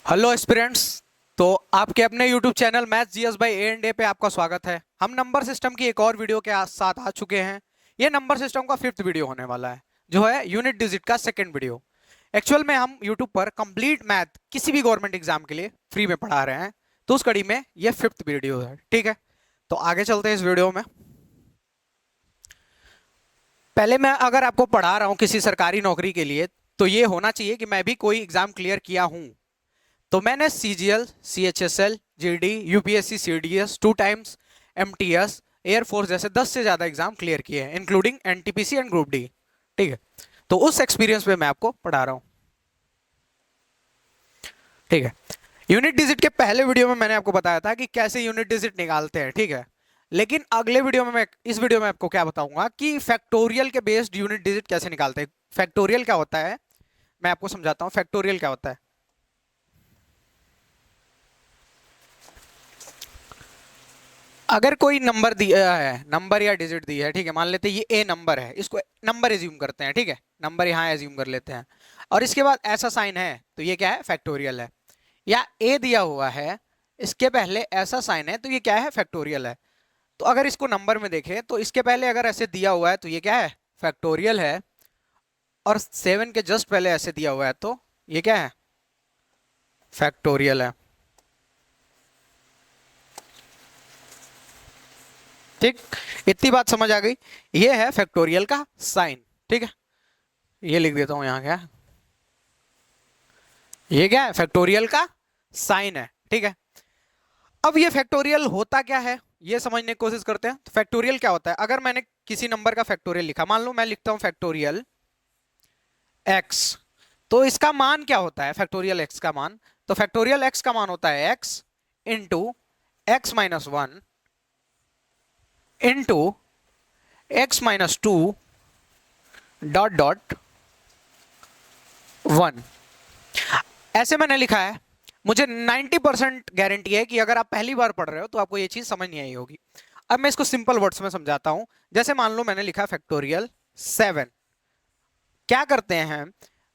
Hello aspirants. तो आपके अपने YouTube channel maths GS by A and A पे आपका स्वागत है। हम नंबर सिस्टम की एक और वीडियो के साथ आ चुके हैं। ये नंबर सिस्टम का 5th वीडियो होने वाला है, जो है यूनिट डिजिट का 2nd वीडियो। एक्चुअल में हम यूट्यूब पर कंप्लीट मैथ किसी भी गवर्नमेंट एग्जाम के लिए फ्री में पढ़ा रहे हैं, तो उस कड़ी में ये 5th वीडियो है। ठीक है, तो आगे चलते हैं इस वीडियो में। पहले मैं अगर आपको पढ़ा रहा हूँ किसी सरकारी नौकरी के लिए, तो ये होना चाहिए कि मैं भी कोई एग्जाम क्लियर किया हूँ। तो मैंने CGL, CHSL, GD, UPSC, CDS 2 times, MTS, air force जैसे 10 से ज्यादा एग्जाम क्लियर किए हैं, including NTPC and group D. ठीक है, तो उस एक्सपीरियंस पे मैं आपको पढ़ा रहा हूं। ठीक है, यूनिट डिजिट के पहले वीडियो में मैंने आपको बताया था कि कैसे यूनिट डिजिट निकालते हैं। ठीक है, लेकिन अगले वीडियो में इस वीडियो में आपको क्या बताऊंगा कि फैक्टोरियल के बेस्ड यूनिट डिजिट कैसे निकालते हैं। फैक्टोरियल क्या होता है मैं आपको समझाता हूं। फैक्टोरियल क्या होता है। अगर कोई नंबर दिया है, नंबर या डिजिट दी है, ठीक है, मान लेते हैं ये ए नंबर है, इसको नंबर एज्यूम करते हैं। ठीक है, नंबर यहाँ एज्यूम कर लेते हैं, और इसके बाद ऐसा साइन है, तो ये क्या है, फैक्टोरियल है। या ए दिया हुआ है, इसके पहले ऐसा साइन है, तो ये क्या है, फैक्टोरियल है। तो अगर इसको नंबर में देखें तो इसके पहले अगर ऐसे दिया हुआ है तो ये क्या है, फैक्टोरियल है। और 7 के जस्ट पहले ऐसे दिया हुआ है तो ये क्या है, फैक्टोरियल है। ठीक, इतनी बात समझ आ गई। ये है फैक्टोरियल का साइन। ठीक है, ये लिख देता हूं यहाँ, क्या ये क्या है, फैक्टोरियल का साइन है। ठीक है, अब ये फैक्टोरियल होता क्या है ये समझने की कोशिश करते हैं। तो फैक्टोरियल क्या होता है, अगर मैंने किसी नंबर का फैक्टोरियल लिखा, मान लो मैं लिखता हूं फैक्टोरियल एक्स, तो इसका मान क्या होता है, फैक्टोरियल एक्स का मान। तो फैक्टोरियल एक्स का मान होता है x into x-1 into x-2 dot dot 1। ऐसे मैंने लिखा है। मुझे 90% गारंटी है कि अगर आप पहली बार पढ़ रहे हो तो आपको ये चीज समझ नहीं आई होगी। अब मैं इसको सिंपल वर्ड्स में समझाता हूं। जैसे मान लो मैंने लिखा फैक्टोरियल 7। क्या करते हैं,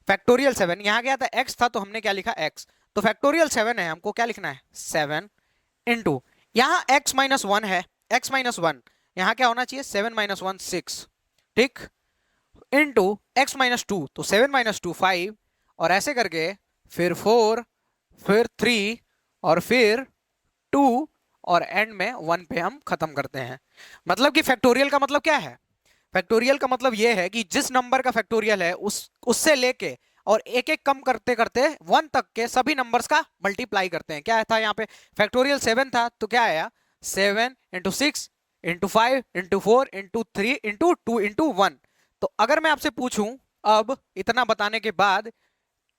फैक्टोरियल 7, यहां क्या था, एक्स था, तो हमने क्या लिखा, एक्स। तो फैक्टोरियल 7 है, हमको क्या लिखना है, 7 इंटू, यहां x-1 है, x-1 यहां क्या होना चाहिए, 7-1 6। ठीक, इंटू x-2, तो 7-2 5, और ऐसे करके फिर 4, फिर 3, और फिर 2, और एंड में 1 पे हम खत्म करते हैं। मतलब कि फैक्टोरियल का मतलब क्या है, फैक्टोरियल का मतलब यह है कि जिस नंबर का फैक्टोरियल है उससे लेके और एक एक कम करते करते 1 तक के सभी नंबर्स का मल्टीप्लाई करते हैं। क्या था यहाँ पे, फैक्टोरियल 7 था, तो क्या आया, 7 into 6 into 5 into 4 into 3 into 2 into 1। तो अगर मैं आपसे पूछूं अब इतना बताने के बाद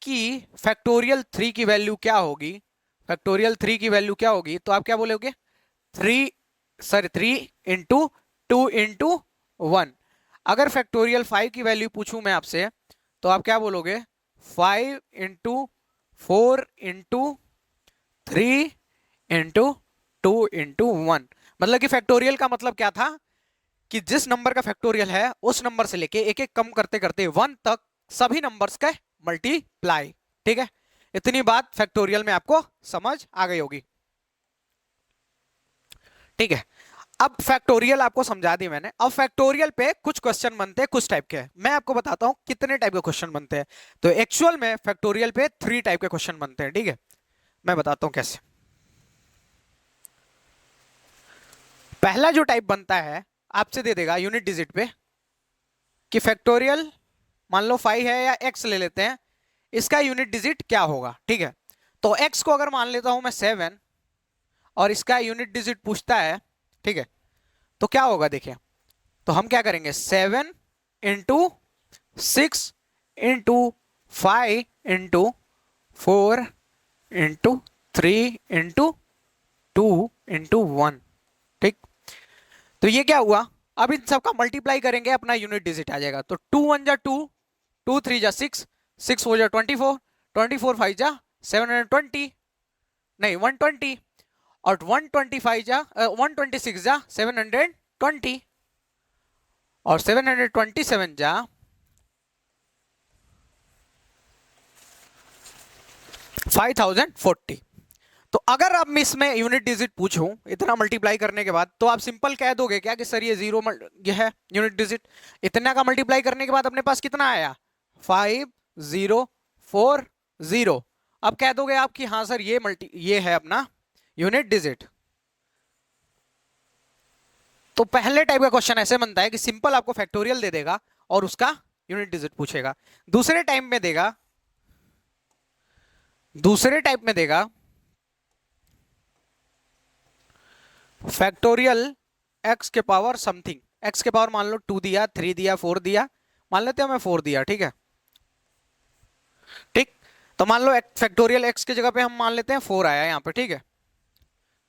कि फैक्टोरियल 3 की वैल्यू क्या होगी, फैक्टोरियल 3 की वैल्यू क्या होगी, तो आप क्या बोलोगे, 3, सॉरी 3 इंटू 2 इंटू 1। अगर फैक्टोरियल 5 की वैल्यू पूछूं मैं आपसे, तो आप क्या बोलोगे, 5 इंटू 4 इंटू 3 इंटू 2 इंटू 1। मतलब कि फैक्टोरियल का मतलब क्या था कि जिस नंबर का फैक्टोरियल है उस नंबर से लेके एक एक कम करते करते 1 तक सभी नंबर्स का मल्टीप्लाई। ठीक है, इतनी बात फैक्टोरियल में आपको समझ आ गई होगी। ठीक है, अब फैक्टोरियल आपको समझा दी मैंने। अब फैक्टोरियल पे कुछ क्वेश्चन बनते हैं, कुछ टाइप के। मैं आपको बताता हूं कितने टाइप के क्वेश्चन बनते हैं। तो एक्चुअल में फैक्टोरियल पे 3 टाइप के क्वेश्चन बनते हैं। ठीक है, मैं बताता हूं कैसे। पहला जो टाइप बनता है, आपसे दे देगा यूनिट डिजिट पे कि फैक्टोरियल मान लो 5 है या x ले लेते हैं, इसका यूनिट डिजिट क्या होगा। ठीक है, तो x को अगर मान लेता हूं मैं 7 और इसका यूनिट डिजिट पूछता है, ठीक है, तो क्या होगा देखिए। तो हम क्या करेंगे, 7 into 6 into 5 into 4 into 3 into 2 into 1। ठीक, तो ये क्या हुआ, अब इन सबका मल्टीप्लाई करेंगे, अपना यूनिट डिजिट आ जाएगा। तो 2 1 जा 2, 2 3 जा 6, 6 4 जा 24, 24 5 जा 720, नहीं 120, और 125 जा 126 जा 720, और 727 जा 5040। तो अगर अब मैं इसमें यूनिट डिजिट पूछूं इतना मल्टीप्लाई करने के बाद, तो आप सिंपल कह दोगे क्या कि सर ये जीरो ये है यूनिट डिजिट। इतना का मल्टीप्लाई करने के बाद अपने पास कितना आया, 5040। अब कह दोगे आप कि हाँ सर ये है अपना यूनिट डिजिट। तो पहले टाइप का क्वेश्चन ऐसे बनता है कि सिंपल आपको फैक्टोरियल दे देगा और उसका यूनिट डिजिट पूछेगा। दूसरे टाइप में देगा फैक्टोरियल एक्स के पावर समथिंग, एक्स के पावर मान लो 2 दिया, 3 दिया, 4 दिया, मान लेते हैं मैं 4 दिया, ठीक है। ठीक, तो मान लो फैक्टोरियल एक्स की जगह पे हम मान लेते हैं 4 आया यहाँ पे, ठीक है,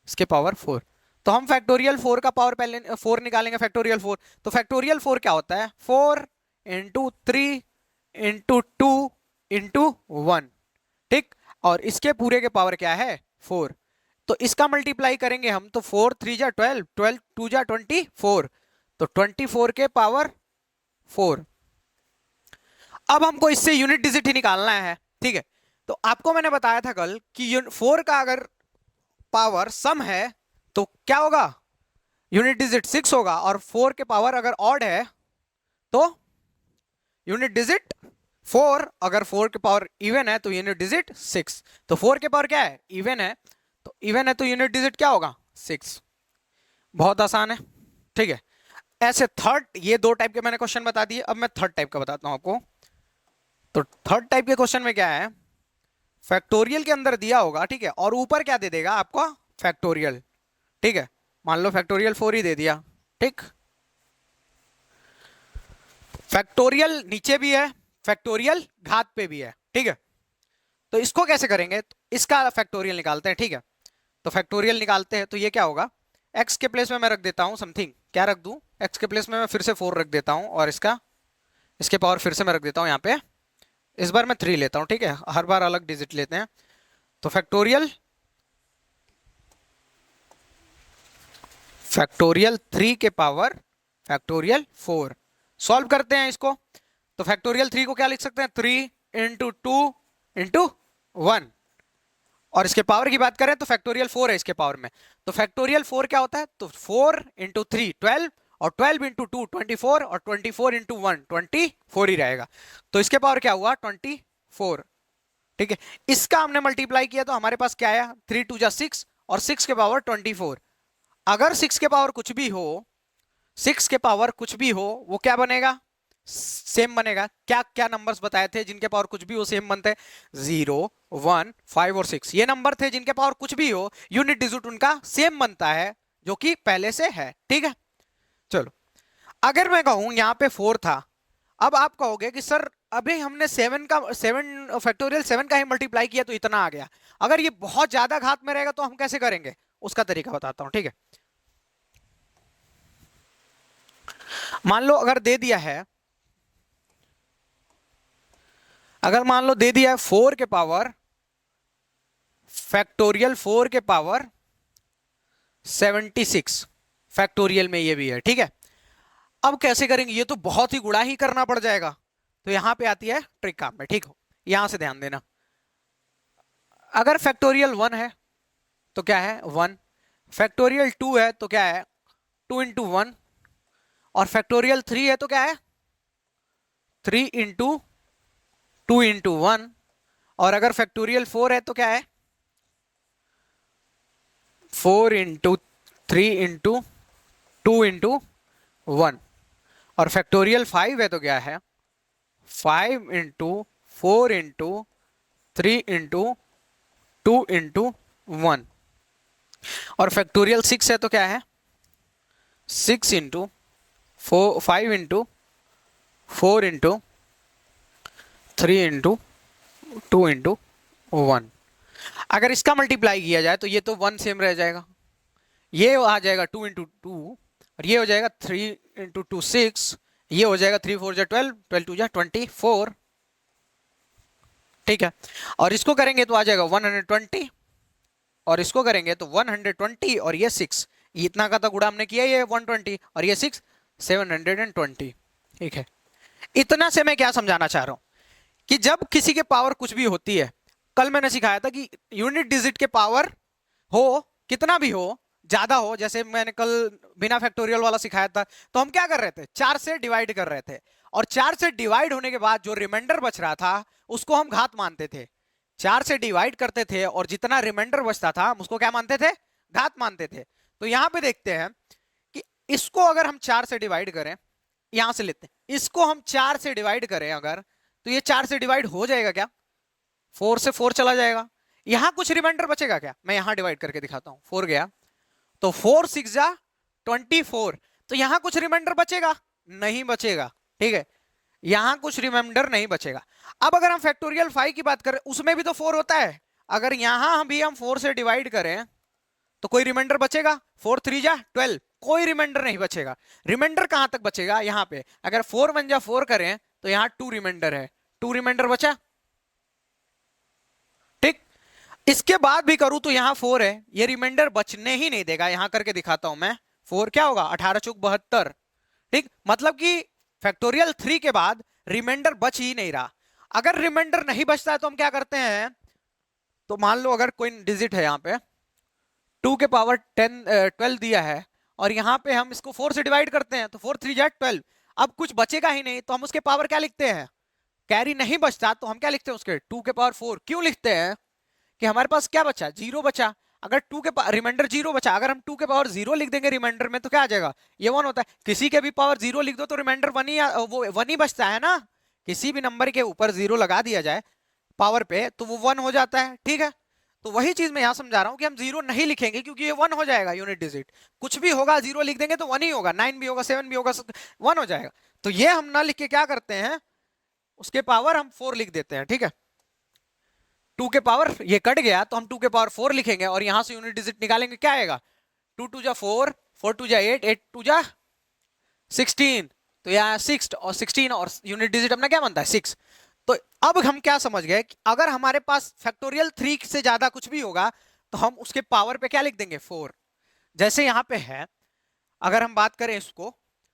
इसके पावर 4। तो हम फैक्टोरियल 4 का पावर पहले 4 निकालेंगे, फैक्टोरियल 4। तो फैक्टोरियल 4 क्या होता है, 4 इंटू 3 इंटू 2 इंटू 1, ठीक। और इसके पूरे के पावर क्या है, 4। तो इसका मल्टीप्लाई करेंगे हम, तो 4 3 जा 12, 12 2 जा 24, तो 24 के पावर 4। अब हमको इससे यूनिट डिजिट ही निकालना है, ठीक है। तो आपको मैंने बताया था कल कि 4 का अगर पावर सम है तो क्या होगा, यूनिट डिजिट 6 होगा, और 4 के पावर अगर ऑड है तो यूनिट डिजिट 4, अगर 4 के पावर इवन है तो यूनिट डिजिट 6। तो 4 के पावर क्या है, इवन है, तो इवन है तो यूनिट डिजिट क्या होगा, 6। बहुत आसान है, ठीक है। ऐसे थर्ड, ये 2 टाइप के मैंने क्वेश्चन बता दिए, अब मैं थर्ड टाइप का बताता हूं आपको। तो थर्ड टाइप के क्वेश्चन में क्या है, फैक्टोरियल के अंदर दिया होगा, ठीक है, और ऊपर क्या दे देगा आपको, फैक्टोरियल, ठीक है। मान लो फैक्टोरियल 4 ही दे दिया, ठीक। फैक्टोरियल नीचे भी है, फैक्टोरियल घात पे भी है, ठीक है। तो इसको कैसे करेंगे, तो इसका फैक्टोरियल निकालते हैं, ठीक है। तो फैक्टोरियल निकालते हैं, तो ये क्या होगा, एक्स के प्लेस में मैं रख देता हूं समथिंग, क्या रख दूं, एक्स के प्लेस में मैं फिर से 4 रख देता हूं, और इसके पावर फिर से मैं रख देता हूं यहाँ पे, इस बार मैं 3 लेता हूं, ठीक है, हर बार अलग डिजिट लेते हैं। तो फैक्टोरियल 3 के पावर फैक्टोरियल 4। सॉल्व करते हैं इसको, तो फैक्टोरियल 3 को क्या लिख सकते हैं, 3 इंटू 2 इंटू 1, और इसके पावर की बात करें तो फैक्टोरियल 4 है इसके पावर में। तो फैक्टोरियल 4 क्या होता है, तो 4 इंटू 3 12, और 12 इंटू 2 24, और 24 इंटू 1 24 ही रहेगा। तो इसके पावर क्या हुआ, 24, ठीक है। इसका हमने मल्टीप्लाई किया तो हमारे पास क्या आया, 3 2 जा 6, और 6 के पावर 24। अगर 6 के पावर कुछ भी हो, 6 के पावर कुछ भी हो, वो क्या बनेगा, सेम बनेगा। क्या क्या नंबर्स बताए थे जिनके पावर कुछ भी हो सेम बनते हैं, 0 1 5 और 6, ये नंबर थे जिनके पावर कुछ भी हो यूनिट डिजिट उनका सेम बनता है, जो कि पहले से है, ठीक है। चलो, अगर मैं कहूं यहां पे 4 था, अब आप कहोगे कि सर अभी हमने 7 फैक्टोरियल 7 का ही मल्टीप्लाई किया तो इतना आ गया, अगर ये बहुत ज्यादा घात में रहेगा तो हम कैसे करेंगे, उसका तरीका बताता हूं, ठीक है। मान लो अगर दे दिया है, अगर मान लो दे दिया है 4 के पावर फैक्टोरियल 4 के पावर 76, फैक्टोरियल में ये भी है, ठीक है। अब कैसे करेंगे, ये तो बहुत ही गुणा ही करना पड़ जाएगा, तो यहां पे आती है ट्रिक काम में, ठीक हो, यहां से ध्यान देना। अगर फैक्टोरियल 1 है तो क्या है 1, फैक्टोरियल 2 है तो क्या है 2 इंटू 1, और फैक्टोरियल 3 है तो क्या है 3 इंटू 2 इंटू 1, और अगर फैक्टोरियल 4 है तो क्या है 4 इंटू 3 इंटू 2 इंटू 1, और फैक्टोरियल 5 है तो क्या है 5 इंटू 4 इंटू 3 इंटू 2 इंटू 1, और फैक्टोरियल 6 है तो क्या है 6 into 5 into 4 into 3 into 2 into 1। अगर इसका मल्टीप्लाई किया जाए तो ये तो 1 सेम रह जाएगा, ये आ जाएगा 2 इंटू 2, और ये हो जाएगा 3 इंटू 2 6, ये हो जाएगा 3 4 जा 12, 12 2 जा 24, ठीक है। और इसको करेंगे तो आ जाएगा 120, और इसको करेंगे तो 120, और ये 6, ये इतना का तो गुणा हमने किया, ये 120 और ये 6 720, ठीक है। इतना से मैं क्या समझाना चाह रहा हूं कि जब किसी के पावर कुछ भी होती है, कल मैंने सिखाया था कि यूनिट डिजिट के पावर हो, कितना भी हो, ज्यादा हो, जैसे मैंने कल बिना फैक्टोरियल वाला सिखाया था, तो हम क्या कर रहे थे, 4 से डिवाइड कर रहे थे, और 4 से डिवाइड होने के बाद जो रिमाइंडर बच रहा था उसको हम घात मानते थे। 4 से डिवाइड करते थे और जितना रिमाइंडर बचता था हम उसको क्या मानते थे, घात मानते थे। तो यहां पे देखते हैं कि इसको अगर हम 4 से डिवाइड करें, यहां से लेते हैं, इसको हम 4 से डिवाइड करें अगर, तो ये 4 से डिवाइड हो जाएगा क्या, 4 से 4 चला जाएगा, यहां कुछ रिमाइंडर बचेगा क्या, मैं यहां डिवाइड करके दिखाता हूं, 4 गया, तो 4 6 जा 24, तो यहां कुछ रिमाइंडर बचेगा, नहीं बचेगा, ठीक है, यहां कुछ रिमाइंडर नहीं बचेगा। अब अगर हम फैक्टोरियल 5 की बात करें, उसमें भी तो 4 होता है, अगर यहां भी हम 4 से डिवाइड करें तो कोई रिमाइंडर बचेगा, 4 3 जा 12, कोई रिमाइंडर नहीं बचेगा। रिमाइंडर कहां तक बचेगा, यहां पे अगर 4 1 जा 4 करें तो यहां 2 रिमाइंडर है, 2 रिमाइंडर बचा, ठीक। इसके बाद भी करूं तो यहां 4 है, ये रिमाइंडर बचने ही नहीं देगा, यहां करके दिखाता हूं मैं, 4 क्या होगा 18 चौक 72, ठीक, मतलब कि फैक्टोरियल 3 के बाद रिमाइंडर बच ही नहीं रहा। अगर रिमाइंडर नहीं बचता है तो हम क्या करते हैं, तो मान लो अगर कोई डिजिट है यहाँ पे 2 के पावर 12 दिया है, और यहाँ पे हम इसको 4 से डिवाइड करते हैं, तो 4 3 जा 12, अब कुछ बचेगा ही नहीं, तो हम उसके पावर क्या लिखते हैं, कैरी नहीं बचता तो हम क्या लिखते हैं उसके 2 के पावर 4, क्यों लिखते हैं कि हमारे पास क्या बचा, जीरो बचा। अगर 2 के रिमाइंडर जीरो बचा, अगर हम 2 के पावर जीरो लिख देंगे रिमाइंडर में तो क्या आ जाएगा, ये 1 होता है, किसी के भी पावर जीरो लिख दो तो रिमाइंडर 1 ही वो 1 ही बचता है ना, किसी भी नंबर के ऊपर जीरो लगा दिया जाए पावर पे तो वो 1 हो जाता है, ठीक है। तो वही चीज मैं यहां समझा रहा हूं कि हम जीरो नहीं लिखेंगे क्योंकि ये 1 हो जाएगा यूनिट डिजिट, कुछ भी होगा जीरो लिख देंगे तो 1 ही होगा, 9 भी होगा 7 भी होगा 1 हो जाएगा। तो ये हम ना लिख के क्या करते हैं, उसके पावर हम 4 लिख देते हैं, ठीक है। 2 के पावर ये कट गया तो हम 2 के पावर 4 लिखेंगे और यहां से यूनिट डिजिट निकालेंगे, क्या आएगा 2 2 जा 4, 4 2 जा 8, 8 2 जा 16, तो यहाँ 6 और 16 और यूनिट डिजिट अपना क्या बनता है 6। तो अब हम क्या समझ गए कि अगर हमारे पास फैक्टोरियल 3 से ज्यादा कुछ भी होगा तो हम उसके पावर पे क्या लिख देंगे 4, जैसे यहां पे है, अगर हम बात करें इसको,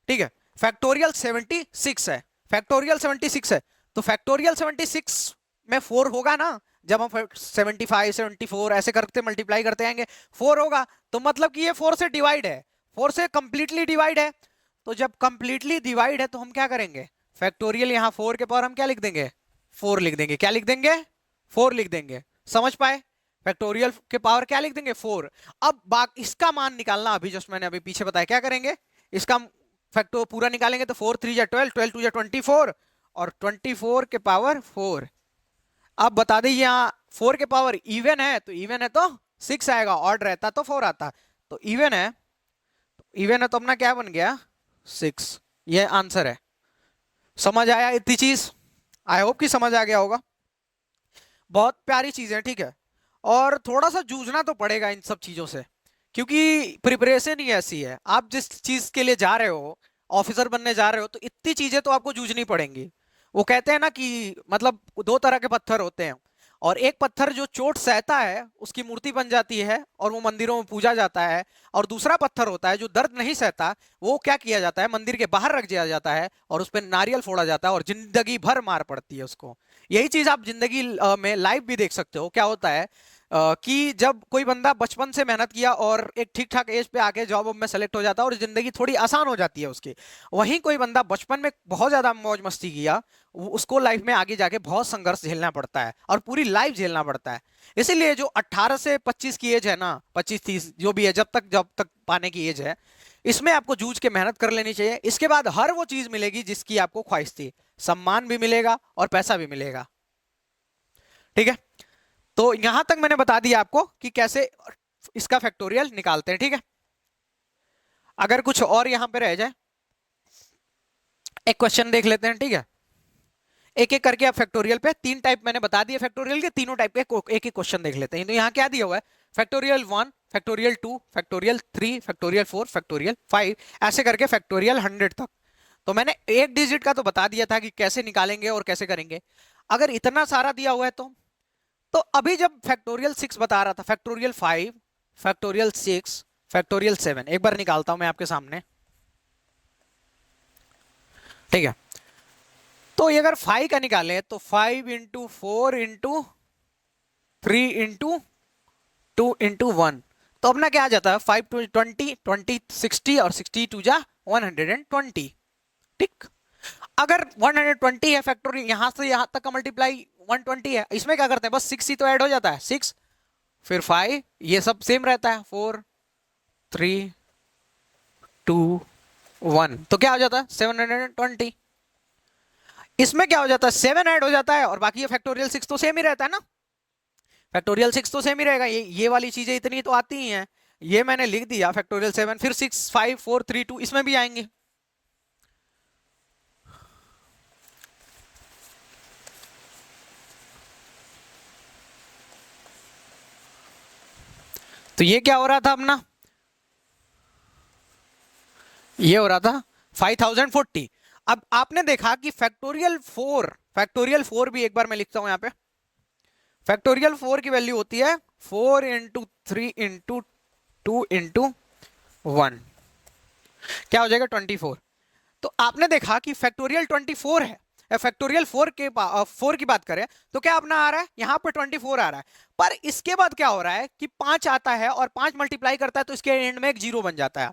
ठीक है, फैक्टोरियल 76 है, फैक्टोरियल 76 है, तो फैक्टोरियल 76 में 4 होगा ना, जब हम 75 74 ऐसे करते मल्टीप्लाई करते आएंगे 4 होगा, तो मतलब कि ये 4 से डिवाइड है, 4 से कंप्लीटली डिवाइड है। तो जब कंप्लीटली डिवाइड है तो हम क्या करेंगे, फैक्टोरियल यहां 4 के पावर हम क्या लिख देंगे 4 लिख देंगे, क्या लिख देंगे 4 लिख देंगे, समझ पाए, फैक्टोरियल के पावर क्या लिख देंगे 4। अब इसका मान निकालना, अभी जस्ट मैंने अभी पीछे बताया क्या करेंगे, इसका फैक्टर पूरा निकालेंगे तो 4 3 जा 12, 12 2 जा 24 और 24 के पावर 4। अब बता दीजिए यहाँ 4 के पावर इवन है तो इवन है तो 6 आएगा, ऑड रहता तो 4 आता, तो इवन है, इवन है तो अपना क्या बन गया 6, ये आंसर है। समझ आया इतनी चीज, आई होप कि समझ आ गया होगा, बहुत प्यारी चीज है, ठीक है। और थोड़ा सा जूझना तो पड़ेगा इन सब चीजों से, क्योंकि प्रिपरेशन ही ऐसी है, आप जिस चीज के लिए जा रहे हो, ऑफिसर बनने जा रहे हो, तो इतनी चीजें तो आपको जूझनी पड़ेंगी। वो कहते हैं ना कि मतलब दो तरह के पत्थर होते हैं, और एक पत्थर जो चोट सहता है उसकी मूर्ति बन जाती है और वो मंदिरों में पूजा जाता है, और दूसरा पत्थर होता है जो दर्द नहीं सहता, वो क्या किया जाता है मंदिर के बाहर रख दिया जाता है और उस पर नारियल फोड़ा जाता है और जिंदगी भर मार पड़ती है उसको। यही चीज आप जिंदगी में लाइव भी देख सकते हो, क्या होता है कि जब कोई बंदा बचपन से मेहनत किया और एक ठीक ठाक एज पे आके जॉब में सेलेक्ट हो जाता है और जिंदगी थोड़ी आसान हो जाती है उसकी, वहीं कोई बंदा बचपन में बहुत ज्यादा मौज मस्ती किया, उसको लाइफ में आगे जाके बहुत संघर्ष झेलना पड़ता है और पूरी लाइफ झेलना पड़ता है। इसीलिए जो 18 से 25 की एज है ना, 25 30 जो भी है, जब तक पाने की एज है, इसमें आपको जूझ के मेहनत कर लेनी चाहिए। इसके बाद हर वो चीज मिलेगी जिसकी आपको ख्वाहिश थी, सम्मान भी मिलेगा और पैसा भी मिलेगा, ठीक है। तो यहां तक मैंने बता दिया आपको कि कैसे इसका फैक्टोरियल निकालते हैं, ठीक है। अगर कुछ और यहां पे रह जाए, एक क्वेश्चन देख लेते हैं, ठीक है। एक एक करके आप फैक्टोरियल पे 3 टाइप मैंने बता दिए फैक्टोरियल के, तीनों टाइप के एक एक क्वेश्चन देख लेते हैं। तो यहाँ क्या दिया हुआ है, factorial 1, factorial 2, factorial 3, factorial 4, factorial 5, ऐसे करके फैक्टोरियल 100 तक। तो मैंने एक डिजिट का तो बता दिया था कि कैसे निकालेंगे और कैसे करेंगे। अगर इतना सारा दिया हुआ है तो अभी जब फैक्टोरियल 6 बता रहा था, फैक्टोरियल 5, फैक्टोरियल 6, फैक्टोरियल 7, एक बार निकालता हूं मैं आपके सामने, ठीक है। तो ये अगर 5 का निकालें तो 5 इंटू 4 इंटू 3 × 2 × 1, तो अपना क्या आ जाता है 5 × 20, 20 60 और 60 2 जा 120। ठीक, अगर 120 है फैक्टोरियल, यहां से यहां तक का मल्टीप्लाई 120 है, इसमें क्या करते हैं बस 6 ही तो ऐड हो जाता है, 6 फिर 5, ये सब सेम रहता है, 4 3 2 1, तो क्या हो जाता है 720। इसमें क्या हो जाता है 7 ऐड हो जाता है और बाकी ये फैक्टोरियल 6 तो सेम ही रहता है ना, फैक्टोरियल 6 तो सेम ही रहेगा, ये वाली चीजें इतनी तो आती ही हैं, ये मैंने लिख दिया फैक्टोरियल 7, फिर 6 5 4 3 2 इसमें भी आएंगे। तो ये क्या हो रहा था अपना, ये हो रहा था 5040। अब आपने देखा कि फैक्टोरियल 4 भी एक बार मैं लिखता हूं यहां पे, फैक्टोरियल 4 की वैल्यू होती है 4 × 3 × 2 × 1, क्या हो जाएगा 24। तो आपने देखा कि फैक्टोरियल 24 है, फैक्टोरियल 4 की बात करें तो क्या अपना आ रहा है यहां पर 24 आ रहा है, पर इसके बाद क्या हो रहा है कि 5 आता है और 5 मल्टीप्लाई करता है तो इसके एंड में एक जीरो बन जाता है।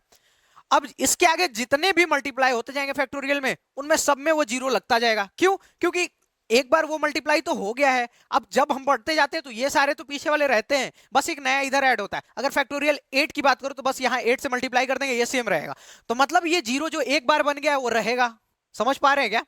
अब इसके आगे जितने भी मल्टीप्लाई होते जाएंगे फैक्टोरियल में, उनमें सब में वो जीरो लगता जाएगा, क्यों, क्योंकि एक बार वो मल्टीप्लाई तो हो गया है, अब जब हम बढ़ते जाते हैं तो ये सारे तो पीछे वाले रहते हैं, बस एक नया इधर ऐड होता है। अगर फैक्टोरियल 8 की बात करो तो बस यहाँ 8 से मल्टीप्लाई कर देंगे, ये सेम रहेगा, तो मतलब ये जीरो जो एक बार बन गया है वो रहेगा। समझ पा रहे हैं क्या,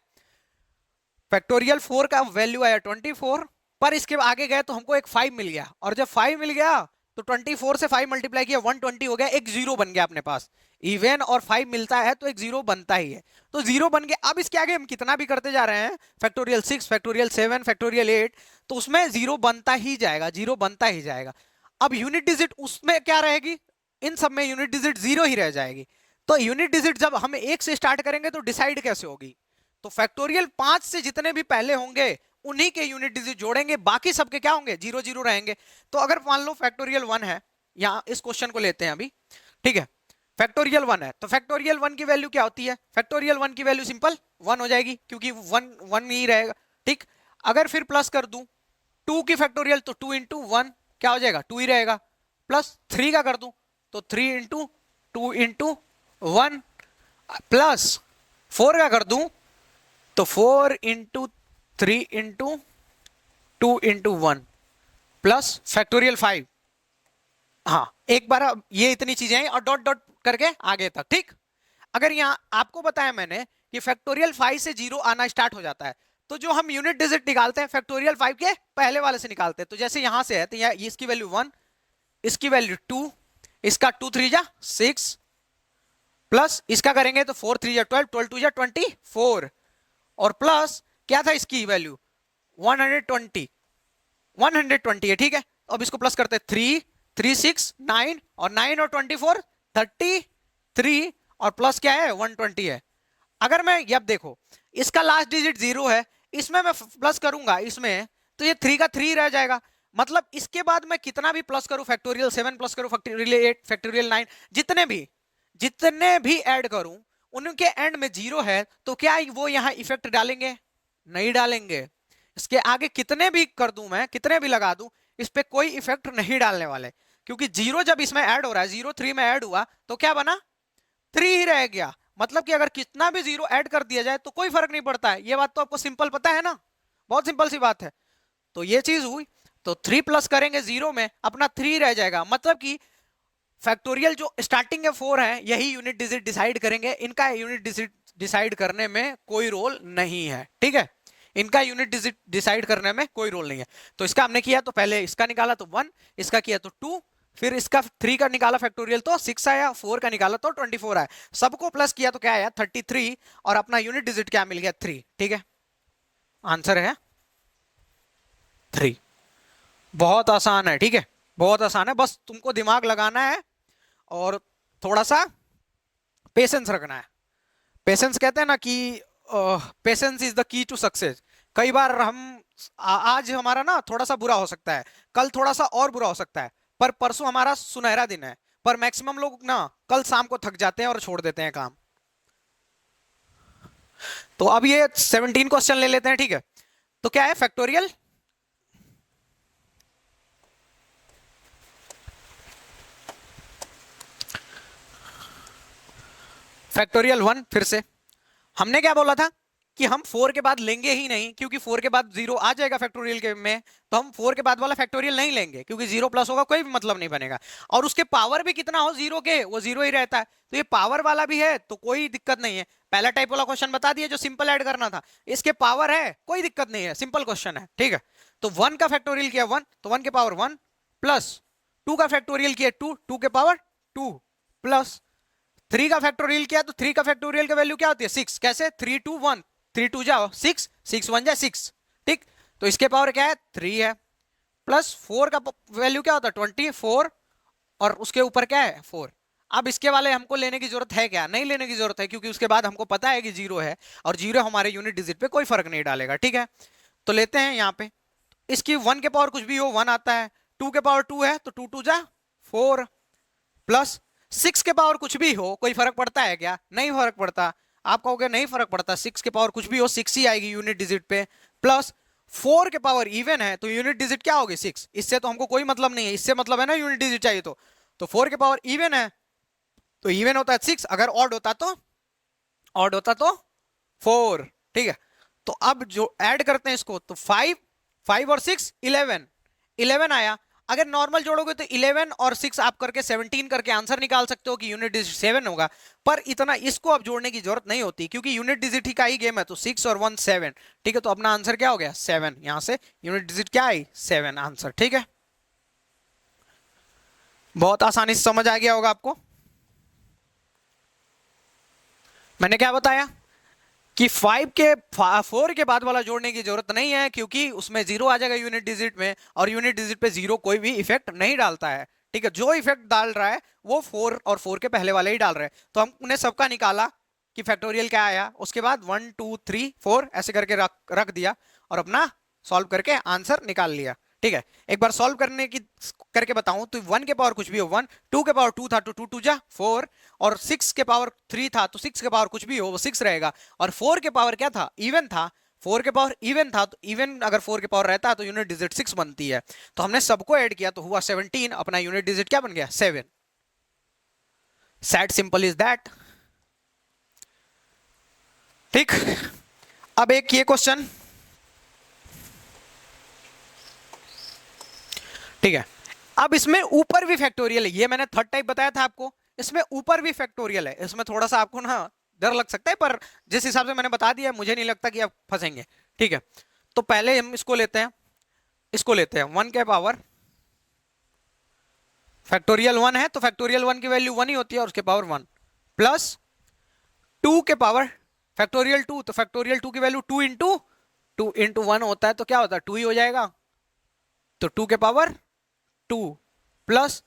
फैक्टोरियल 4 का वैल्यू आया 24, पर इसके आगे गए तो हमको एक 5 मिल गया, और जब 5 मिल गया तो 24 से 5 मल्टीप्लाई किया 120 हो गया, एक जीरो बन गया अपने पास। इवन और 5 मिलता है तो एक जीरो बनता ही है, तो जीरो बन गया। अब इसके आगे हम कितना भी करते जा रहे हैं, फैक्टोरियल 6 फैक्टोरियल 7 फैक्टोरियल 8, तो उसमें जीरो बनता ही जाएगा, जीरो बनता ही जाएगा। अब यूनिट डिजिट उसमें क्या रहेगी, इन सब में यूनिट डिजिट जीरो ही रह जाएगी। तो यूनिट डिजिट जब हम एक से स्टार्ट करेंगे तो डिसाइड कैसे होगी, तो फैक्टोरियल 5 से जितने भी पहले होंगे उन्हीं के यूनिट डिजिट जोड़ेंगे, बाकी सबके क्या होंगे जीरो जीरो रहेंगे। तो अगर मान लो फैक्टोरियल 1 है, यहां इस क्वेश्चन को लेते हैं अभी, ठीक है, फैक्टोरियल 1 है, तो फैक्टोरियल 1 की वैल्यू क्या होती है, फैक्टोरियल 1 की वैल्यू सिंपल 1 हो जाएगी, क्योंकि 1 1 ही रहेगा। ठीक, अगर फिर प्लस कर दूं 2 की फैक्टोरियल तो 2 × 1 क्या हो जाएगा 2 ही रहेगा, प्लस 3 का कर दूं तो 3 × 2 × 1, प्लस 4 का कर दूं तो 4 × 3 × 2 × 1, प्लस फैक्टोरियल 5। हाँ, एक बार ये इतनी चीजें हैं और डॉट डॉट करके आगे तक। ठीक, अगर यहां आपको बताया मैंने कि फैक्टोरियल 5 से जीरो आना स्टार्ट हो जाता है, तो जो हम यूनिट डिजिट निकालते हैं फैक्टोरियल 5 के पहले वाले से निकालते हैं। तो जैसे यहां से है तो इसकी वैल्यू 1, इसकी वैल्यू 2, इसका 2 3 जा 6, प्लस इसका करेंगे तो 4 3 जा 12, 12 2 जा 24, और प्लस क्या था इसकी वैल्यू 120, 120 है। ठीक है, तो अब इसको प्लस करते हैं 3 3 6 9, और 9 और 24 33, और प्लस क्या है 120 है। अगर मैं अब देखो इसका लास्ट डिजिट जीरो है, इसमें मैं प्लस करूंगा इसमें तो ये 3 का 3 रह जाएगा, मतलब इसके बाद मैं कितना भी प्लस करूं, फैक्टोरियल 7 प्लस करूं, फैक्टोरियल 8 फैक्टोरियल 9, जितने भी ऐड करूं उनके एंड में जीरो है, तो क्या वो यहां इफेक्ट डालेंगे, नहीं डालेंगे। इसके आगे कितने भी कर दूं मैं, कितने भी लगा दूं, इस पे कोई इफेक्ट नहीं डालने वाले, क्योंकि जीरो जब इसमें ऐड हो रहा है, 0 3 में ऐड हुआ तो क्या बना 3 ही रह गया। मतलब कि अगर कितना भी जीरो ऐड कर दिया जाए तो कोई फर्क नहीं पड़ता है, ये बात तो आपको सिंपल पता है ना, बहुत सिंपल सी बात है। तो ये चीज हुई, तो 3 प्लस करेंगे जीरो में अपना 3 रह जाएगा, मतलब कि फैक्टोरियल जो स्टार्टिंग है 4 है, यही यूनिट डिजिट डिसाइड करेंगे, इनका यूनिट डिजिट डिसाइड करने में कोई रोल नहीं है। ठीक है, इनका यूनिट डिजिट डिसाइड करने में कोई रोल नहीं है। तो इसका हमने किया तो पहले इसका निकाला तो 1, इसका किया तो 2, फिर इसका 3 का निकाला फैक्टोरियल तो 6 आया, 4 का निकाला तो 24 आया, सबको प्लस किया तो क्या आया 33, और अपना यूनिट डिजिट क्या मिल गया 3। ठीक है, आंसर है 3। बहुत आसान है, ठीक है, बहुत आसान है, बस तुमको दिमाग लगाना है और थोड़ा सा पेशेंस रखना है। पेशेंस कहते हैं ना कि patience is the key to success. कई बार हम आज हमारा ना थोड़ा सा बुरा हो सकता है, कल थोड़ा सा और बुरा हो सकता है, पर परसों हमारा सुनहरा दिन है, पर मैक्सिमम लोग ना कल शाम को थक जाते हैं और छोड़ देते हैं काम। तो अब ये 17 क्वेश्चन ले लेते हैं, ठीक है। तो क्या है फैक्टोरियल फैक्टोरियल 1 फिर से हमने क्या बोला था कि हम 4 के बाद लेंगे ही नहीं, क्योंकि 4 के बाद 0 आ जाएगा फैक्टोरियल के में, तो हम 4 के बाद वाला फैक्टोरियल नहीं लेंगे, क्योंकि 0 प्लस होगा कोई भी मतलब नहीं बनेगा। और उसके पावर भी कितना हो 0 के, वो 0 ही रहता है। तो ये पावर वाला भी है तो कोई दिक्कत नहीं है। पहला टाइप वाला क्वेश्चन बता दिया जो सिंपल ऐड करना था, इसके पावर है कोई दिक्कत नहीं है, सिंपल क्वेश्चन है, ठीक है। तो 1 का फैक्टोरियल किया 1, तो 1 के पावर 1 प्लस 2 का फैक्टोरियल किया 2, 2 के पावर 2 प्लस 3 का फैक्टोरियल किया तो 3 का फैक्टोरियल का वैल्यू क्या होती है 6, कैसे 3 2 1, 3 2 जाओ 6, 6 1 जा 6, ठीक। तो इसके पावर क्या है 3 है, प्लस 4 का वैल्यू क्या होता है 24, और उसके ऊपर क्या है 4। अब इसके वाले हमको लेने की जरूरत है क्या, नहीं लेने की जरूरत है, क्योंकि उसके बाद हमको पता है कि 0 है, और 0 हमारे यूनिट डिजिट पे कोई फर्क नहीं डालेगा, ठीक है। तो लेते हैं यहाँ पे इसकी 1 के पावर कुछ भी हो 1 आता है, 2 के पावर 2 है तो 2 2 जा 4, प्लस 6 के पावर कुछ भी हो कोई फर्क पड़ता है क्या, नहीं फर्क पड़ता। आप कहोगे नहीं फर्क पड़ता, 6 के पावर कुछ भी हो 6 ही आएगी यूनिट डिजिट पे, प्लस 4 के पावर इवन है तो यूनिट डिजिट क्या होगी 6, इससे तो हमको कोई मतलब नहीं है, इससे मतलब है ना यूनिट डिजिट चाहिए। तो 4 के पावर इवन है तो इवन होता है 6, अगर ऑड होता तो 4, ठीक है। तो अब जो ऐड करते हैं इसको तो 5, 5 और 6 11, 11 आया। अगर नॉर्मल जोड़ोगे तो 11 और 6 आप करके 17 करके आंसर निकाल सकते हो कि यूनिट डिजिट 7 होगा, पर इतना इसको अब जोड़ने की जरूरत नहीं होती, क्योंकि यूनिट डिजिट ही का ही गेम है। तो 6 और 1 7, ठीक है। तो अपना आंसर क्या हो गया 7, यहां से यूनिट डिजिट क्या आई 7 आंसर, ठीक है। बहुत आसानी से समझ आ गया होगा आपको। मैंने क्या बताया कि 5 के 4 के बाद वाला जोड़ने की जरूरत नहीं है, क्योंकि उसमें 0 आ जाएगा यूनिट डिजिट में, और यूनिट डिजिट पे 0 कोई भी इफेक्ट नहीं डालता है, ठीक है। जो इफेक्ट डाल रहा है वो 4 और 4 के पहले वाले ही डाल रहे हैं। तो हमने सबका निकाला कि फैक्टोरियल क्या आया, उसके बाद 1 2 3 4 ऐसे करके रख दिया, और अपना सॉल्व करके आंसर निकाल लिया, ठीक है। एक बार सॉल्व करके बताऊं तो 1 के पावर कुछ भी हो 1, 2 के पावर 2 था तो 2 2 जा 4, और 6 के पावर 3 था तो 6 के पावर कुछ भी हो वो 6 रहेगा, और 4 के पावर क्या था इवन था, 4 के पावर इवन था तो इवन अगर 4 के पावर रहता है तो यूनिट डिजिट 6 बनती है। तो हमने सबको ऐड किया तो हुआ 17, अपना यूनिट डिजिट क्या बन गया 7। सैड सिंपल इज दैट, ठीक। अब एक ये क्वेश्चन, ठीक है। अब इसमें ऊपर भी फैक्टोरियल है, ये मैंने थर्ड टाइप बताया था आपको, इसमें ऊपर भी फैक्टोरियल है। इसमें थोड़ा सा आपको ना डर लग सकता है, पर जिस हिसाब से मैंने बता दिया मुझे नहीं लगता कि आप फंसेंगे, ठीक है। तो पहले हम इसको लेते हैं, 1 के पावर फैक्टोरियल 1 है तो फैक्टोरियल 1 की वैल्यू 1 ही होती है, और उसके पावर 1 प्लस 2 के पावर फैक्टोरियल 2, तो फैक्टोरियल 2 की वैल्यू 2 इंटू 1 होता है, तो क्या होता है 2 ही हो जाएगा। तो 2 के पावर 2 प्लस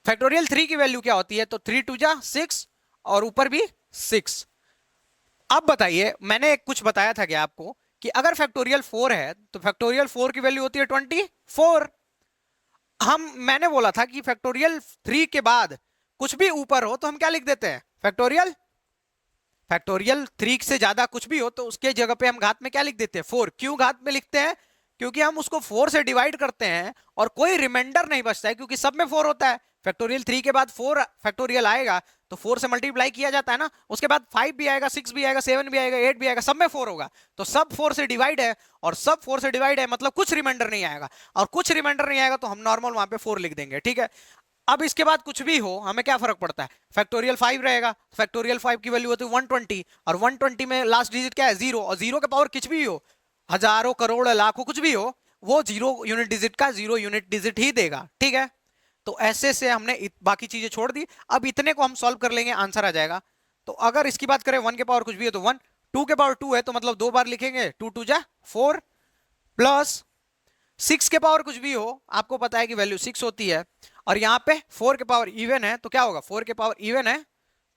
फैक्टोरियल 3 की वैल्यू क्या होती है, तो 3 2 जा 6, और ऊपर भी 6। अब बताइए मैंने कुछ बताया था क्या आपको कि अगर फैक्टोरियल 4 है तो फैक्टोरियल 4 की वैल्यू होती है 24। मैंने बोला था कि फैक्टोरियल 3 के बाद कुछ भी ऊपर हो तो हम क्या लिख देते हैं फैक्टोरियल 3 से ज्यादा कुछ भी हो तो उसके जगह पे हम घात में क्या लिख देते हैं 4। क्यों घात में लिखते हैं, क्योंकि हम उसको 4 से डिवाइड करते हैं और कोई रिमाइंडर नहीं बचता है, क्योंकि सब में 4 होता है। फैक्टोरियल 3 के बाद 4 फैक्टोरियल आएगा तो 4 से मल्टीप्लाई किया जाता है ना, उसके बाद 5 भी आएगा, 6 भी आएगा, 7 भी आएगा, 8 भी आएगा, सब में 4 होगा। तो सब 4 से डिवाइड है, और सब 4 से डिवाइड है मतलब कुछ रिमाइंडर नहीं आएगा, और कुछ रिमाइंडर नहीं आएगा तो हम नॉर्मल वहां पे 4 लिख देंगे, ठीक है। अब इसके बाद कुछ भी हो हमें क्या फर्क पड़ता है, फैक्टोरियल 5 रहेगा, फैक्टोरियल 5 की वैल्यू होती है 120, और 120 में लास्ट डिजिट क्या है 0, और 0 के पावर कुछ भी हो, हजारों करोड़ लाखों कुछ भी हो, वो 0 यूनिट डिजिट का 0 यूनिट डिजिट ही देगा, ठीक है। तो ऐसे से हमने बाकी चीजें छोड़ दी, अब इतने को हम सॉल्व कर लेंगे आंसर आ जाएगा। तो अगर इसकी बात करें 1 के पावर कुछ भी है तो 1, 2 के पावर 2 है तो मतलब 2 बार लिखेंगे, 2 2 जा 4, प्लस 6 के पावर कुछ भी हो, आपको पता है कि वैल्यू 6 होती है, और यहाँ पे 4 के पावर इवन है तो क्या होगा 4 के पावर इवन है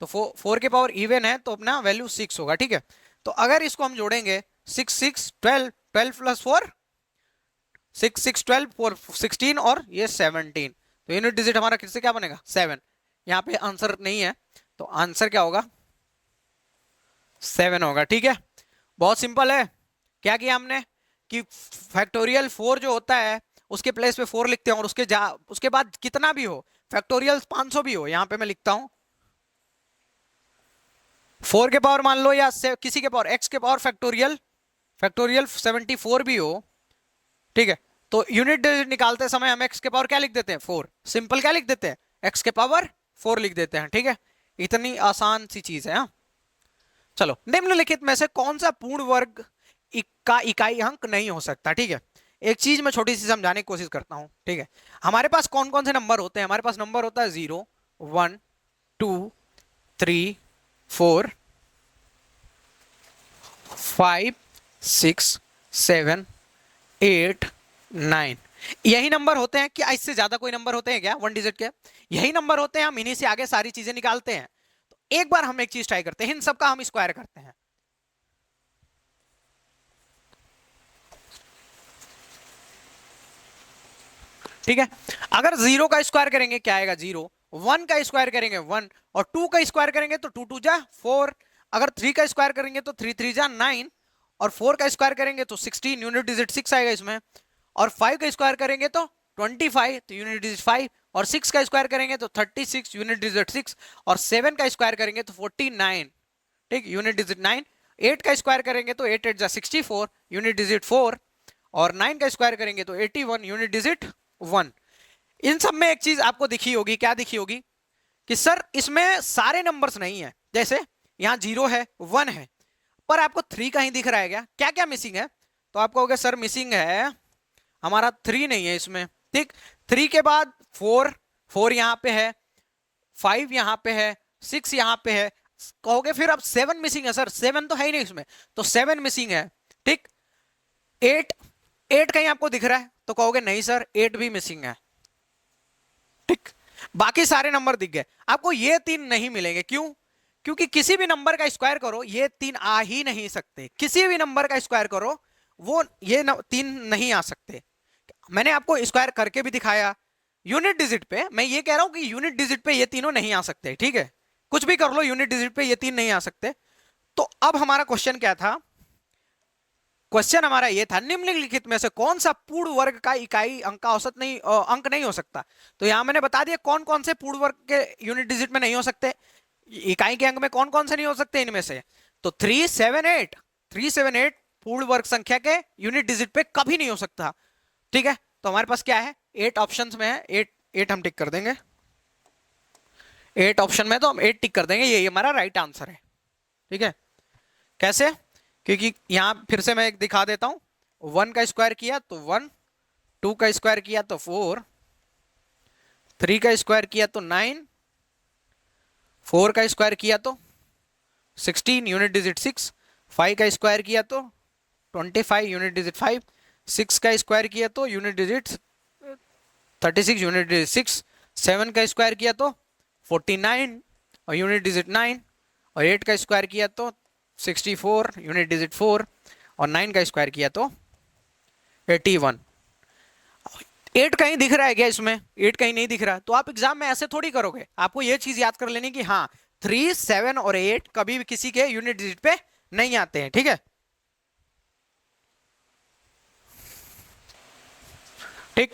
तो 4 के पावर इवन है तो अपना वैल्यू 6 होगा, ठीक है। तो अगर इसको हम जोड़ेंगे 6 6 12, 12 प्लस 4 6 6 12 4 16, और ये 17, तो यूनिट डिजिट हमारा किससे क्या बनेगा 7। यहाँ पे आंसर नहीं है तो आंसर क्या होगा 7 होगा, ठीक है। बहुत सिंपल है। क्या किया हमने कि फैक्टोरियल 4 जो होता है उसके प्लेस पे 4 लिखते हैं, और उसके बाद कितना भी हो, फैक्टोरियल 500 भी हो, यहां पे मैं लिखता हूं 4 के पावर मान लो या किसी के पावर x के पावर फैक्टोरियल फैक्टोरियल 74 भी हो, ठीक है, तो यूनिट डिजिट निकालते समय हम x के पावर क्या लिख देते हैं 4, सिंपल क्या लिख देते हैं x के पावर 4 लिख देते हैं, ठीक है, इतनी आसान सी चीज है। हाँ चलो, निम्नलिखित में से कौन सा पूर्ण वर्ग का इकाई अंक नहीं हो सकता, ठीक है, एक चीज मैं छोटी सी समझाने की कोशिश करता हूं, ठीक है, हमारे पास कौन कौन से नंबर होते हैं, हमारे पास नंबर होता है 0 1 2 3 4 5 6 7 8 9, यही नंबर होते हैं। क्या इससे ज्यादा कोई नंबर होते हैं क्या 1 डिजिट के? यही नंबर होते हैं, हम इन्हीं से आगे सारी चीजें निकालते हैं। तो एक बार हम एक चीज ट्राई करते हैं, इन सबका हम स्क्वायर करते हैं। ठीक है, अगर 0 का स्क्वायर करेंगे क्या आएगा 0, 1 का स्क्वायर करेंगे 1, और 2 का स्क्वायर करेंगे तो 2 2 जा 4, अगर 3 का स्क्वायर करेंगे तो 3 3 जा 9, और 4 का स्क्वायर करेंगे तो 16, यूनिट डिजिट 6 आएगा इसमें, और 5 का स्क्वायर करेंगे तो 25, तो यूनिट डिजिट 5, और 6 का स्क्वायर करेंगे तो 36, यूनिट डिजिट 6, और 7 का स्क्वायर करेंगे तो 49, ठीक, यूनिट डिजिट 9, 8 का स्क्वायर करेंगे तो 8 8 जा 64, यूनिट डिजिट 4, और 9 का स्क्वायर करेंगे तो 81, यूनिट डिजिट 1। इन सब में एक चीज आपको दिखी होगी, क्या दिखी होगी कि सर इसमें सारे नंबर्स नहीं है, जैसे यहां 0 है 1 है, पर आपको 3 का ही दिख रहा है, क्या क्या क्या मिसिंग है? तो आप कहोगे सर मिसिंग है हमारा 3 नहीं है इसमें, ठीक, 3 के बाद 4, 4 यहां पे है, 5 यहां पे है, 6 यहां पे है, कहोगे फिर अब 7 मिसिंग है, सर 7 तो है ही नहीं इसमें, तो 7 मिसिंग है, ठीक, 8, 8 कहीं आपको दिख रहा है, तो कहोगे नहीं सर 8 भी मिसिंग है, ठीक, बाकी सारे नंबर दिख गए, आपको ये 3 नहीं मिलेंगे, क्यों? क्योंकि किसी भी नंबर का स्क्वायर करो ये 3 आ ही नहीं सकते, किसी भी नंबर का स्क्वायर करो वो ये 3 नहीं आ सकते। मैंने आपको स्क्वायर करके भी दिखाया यूनिट डिजिट पे, मैं ये कह रहा हूं कि यूनिट डिजिट पे ये तीनों नहीं आ सकते, ठीक है, कुछ भी कर लो यूनिट डिजिट पे ये 3 नहीं आ सकते। तो अब हमारा क्वेश्चन क्या था, क्वेश्चन हमारा ये था निम्नलिखित में से कौन सा पूर्ण वर्ग का इकाई अंक का औसत नहीं अंक नहीं हो सकता। तो यहां मैंने बता दिया कौन कौन से पूर्ण वर्ग के यूनिट डिजिट में नहीं हो सकते, इकाई के अंक में कौन कौन से नहीं हो सकते इनमें से, तो 378, 378 पूर्ण वर्ग संख्या के यूनिट डिजिट पे कभी नहीं हो सकता, ठीक है, तो हमारे पास क्या है 8 ऑप्शंस में है, 8 8 हम टिक कर देंगे, 8 ऑप्शन में तो हम 8 टिक कर देंगे, ये हमारा राइट आंसर है, ठीक है, कैसे, क्योंकि यहां फिर से मैं एक दिखा देता हूं, 1 का स्क्वायर किया तो 1, 2 का स्क्वायर किया तो 4, 3 का स्क्वायर किया तो 9, 4 का स्क्वायर किया तो 16, यूनिट डिजिट 6, 5 का स्क्वायर किया तो 25, यूनिट डिजिट 5, 6 का स्क्वायर किया तो यूनिट डिजिट 36, यूनिट डिजिट 6, 7 का स्क्वायर किया तो 49 और यूनिट डिजिट 9, और 8 का स्क्वायर किया तो 64, यूनिट डिजिट 4, और 9 का स्क्वायर किया तो 81। 8 कहीं दिख रहा है क्या इसमें, 8 कहीं नहीं दिख रहा, तो आप एग्जाम में ऐसे थोड़ी करोगे, आपको ये चीज याद कर लेनी कि हाँ 3, 7 और 8 कभी भी किसी के यूनिट डिजिट पे नहीं आते हैं, ठीक है, ठीक,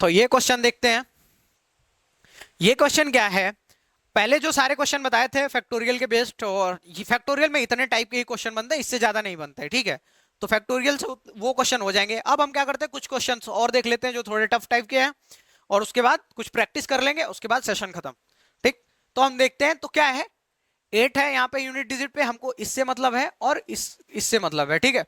तो ये क्वेश्चन देखते हैं, ये क्वेश्चन क्या है, पहले जो सारे क्वेश्चन बताए थे फैक्टोरियल के बेस्ड, और फैक्टोरियल में इतने टाइप के ही क्वेश्चन बनते हैं, इससे ज्यादा नहीं बनते, ठीक है, तो फैक्टोरियल से वो क्वेश्चन हो जाएंगे। अब हम क्या करते हैं कुछ क्वेश्चंस और देख लेते हैं जो थोड़े टफ टाइप के हैं, और उसके बाद कुछ प्रैक्टिस कर लेंगे, उसके बाद सेशन खत्म, ठीक, तो हम देखते हैं, तो क्या है 8 है यहाँ पे यूनिट डिजिट पे, हमको इससे मतलब है और इससे मतलब है, ठीक है,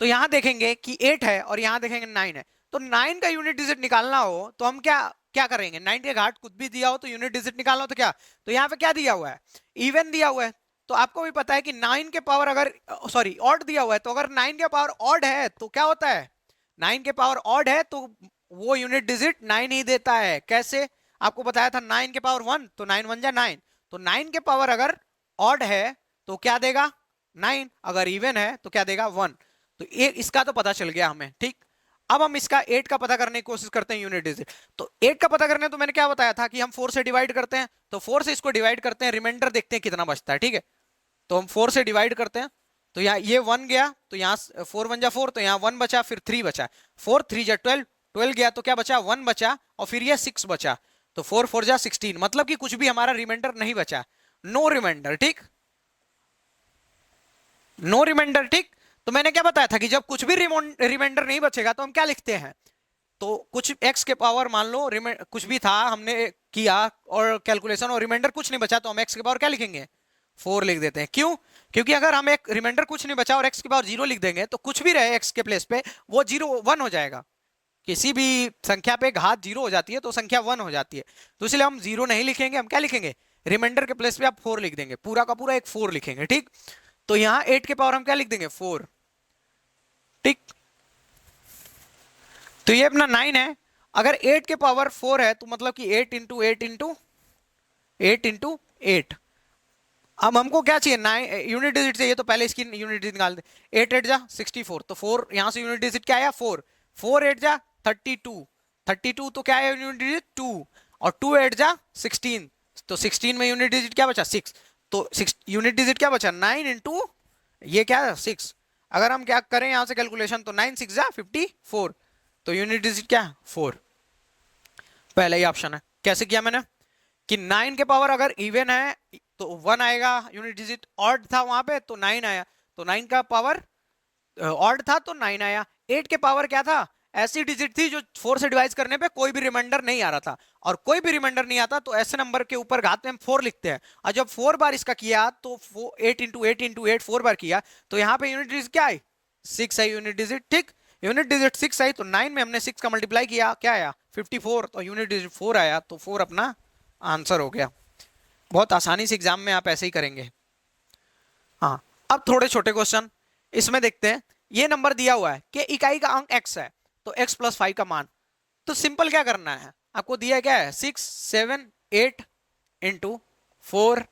तो यहां देखेंगे कि 8 है और यहां देखेंगे 9 है, तो 9 का यूनिट डिजिट निकालना हो तो हम क्या क्या करेंगे, 9 के घाट कुछ भी दिया हो तो यूनिट डिजिट निकालना हो तो क्या, तो यहाँ पे क्या दिया हुआ है इवन दिया हुआ है, तो आपको भी पता है कि 9 के पावर अगर सॉरी ऑड दिया हुआ है, तो अगर 9 के पावर ऑड है तो क्या होता है, 9 के पावर ऑड है तो वो यूनिट डिजिट 9 ही देता है, कैसे, आपको बताया था 9 के पावर 1 तो 9 1 जा 9, तो 9 के पावर अगर ऑड है तो क्या देगा 9, अगर इवन है तो क्या देगा 1, तो ये इसका तो पता चल गया हमें, ठीक, अब हम इसका 8 का पता करने की कोशिश करते हैं यूनिट डिजिट, तो 8 का पता करने तो मैंने क्या बताया था कि हम 4 से डिवाइड करते हैं, तो 4 से इसको डिवाइड करते हैं, रिमाइंडर देखते हैं कितना बचता है, ठीक है, तो हम 4 से डिवाइड करते हैं, तो यहाँ ये 1 गया, तो यहाँ 4 1 जा 4, तो यहाँ 1 बचा, फिर 3 बचा, 4 3 जा 12, 12 गया तो क्या बचा 1 बचा, और फिर ये 6 बचा, तो 4 4 जा 16, मतलब कि कुछ भी हमारा रिमाइंडर नहीं बचा, नो रिमाइंडर, ठीक, नो रिमाइंडर, ठीक। तो मैंने क्या बताया था कि जब कुछ भी रिमाइंडर नहीं बचेगा तो हम क्या लिखते हैं, तो कुछ x के पावर मान लो कुछ भी था हमने किया और कैलकुलेशन और रिमाइंडर कुछ नहीं बचा, तो हम x के पावर क्या लिखेंगे, 4 लिख देते हैं। क्यों? क्योंकि अगर हम एक रिमाइंडर कुछ नहीं बचा और x की पावर 0 लिख देंगे तो कुछ भी रहे x के प्लेस पे वो 0 1 हो जाएगा। किसी भी संख्या पे घात 0 हो जाती है तो संख्या 1 हो जाती है, तो इसलिए हम 0 नहीं लिखेंगे, हम क्या लिखेंगे, रिमाइंडर के प्लेस पे आप 4 लिख देंगे, पूरा का पूरा एक 4 लिखेंगे, ठीक। तो यहाँ 8 के पावर हम क्या लिख देंगे, 4, ठीक। तो ये अपना 9 है। अगर 8 के पावर 4 है तो मतलब कि 8 इंटू 8 इंटू 8 इंटू 8। अब हमको क्या चाहिए, 9 यूनिट डिजिट चाहिए, तो पहले इसकी यूनिट डिजिट निकाल दे। 8 8 जा 64, तो 4 यहां से यूनिट डिजिट क्या आया, 4। 4 8 जा 32, 32 तो क्या है यूनिट डिजिट 2, और 2 8 जा 16, तो 16 में यूनिट डिजिट क्या बचा, 6। तो 6 यूनिट डिजिट क्या बचा, 9 इंटू ये क्या है 6। अगर हम क्या करें यहां से कैलकुलेशन, तो 9 6 जा 54, तो यूनिट डिजिट क्या है 4। पहला ही ऑप्शन है। कैसे किया मैंने कि 9 के पावर अगर इवन है तो 1 आएगा, यूनिट डिजिट ऑड था वहां पे तो 9 आया, तो 9 का पावर ऑड था तो 9 आया। 8 के पावर क्या था, ऐसी डिजिट थी जो 4 से डिवाइड करने पे कोई भी रिमाइंडर नहीं आ रहा था, और कोई भी रिमाइंडर नहीं आता तो ऐसे नंबर के ऊपर घात में हम 4 लिखते हैं, और जब 4 बार इसका किया तो 8 इंटू 8 इंटू 8 4 बार किया, तो यहाँ पे यूनिट डिजिट क्या आई, 6 आई यूनिट डिजिट, ठीक। यूनिट डिजिट 6 आई तो 9 में हमने 6 का मल्टीप्लाई किया, क्या आया 54, तो यूनिट डिजिट 4 आया, तो 4 अपना आंसर हो गया। बहुत आसानी से एग्जाम में आप ऐसे ही करेंगे। हाँ, अब थोड़े छोटे क्वेश्चन इसमें देखते हैं। ये नंबर दिया हुआ है कि इकाई का अंक x है, तो x प्लस 5 का मान, तो सिंपल क्या करना है, आपको दिया क्या है 6 7 8 इंटू 4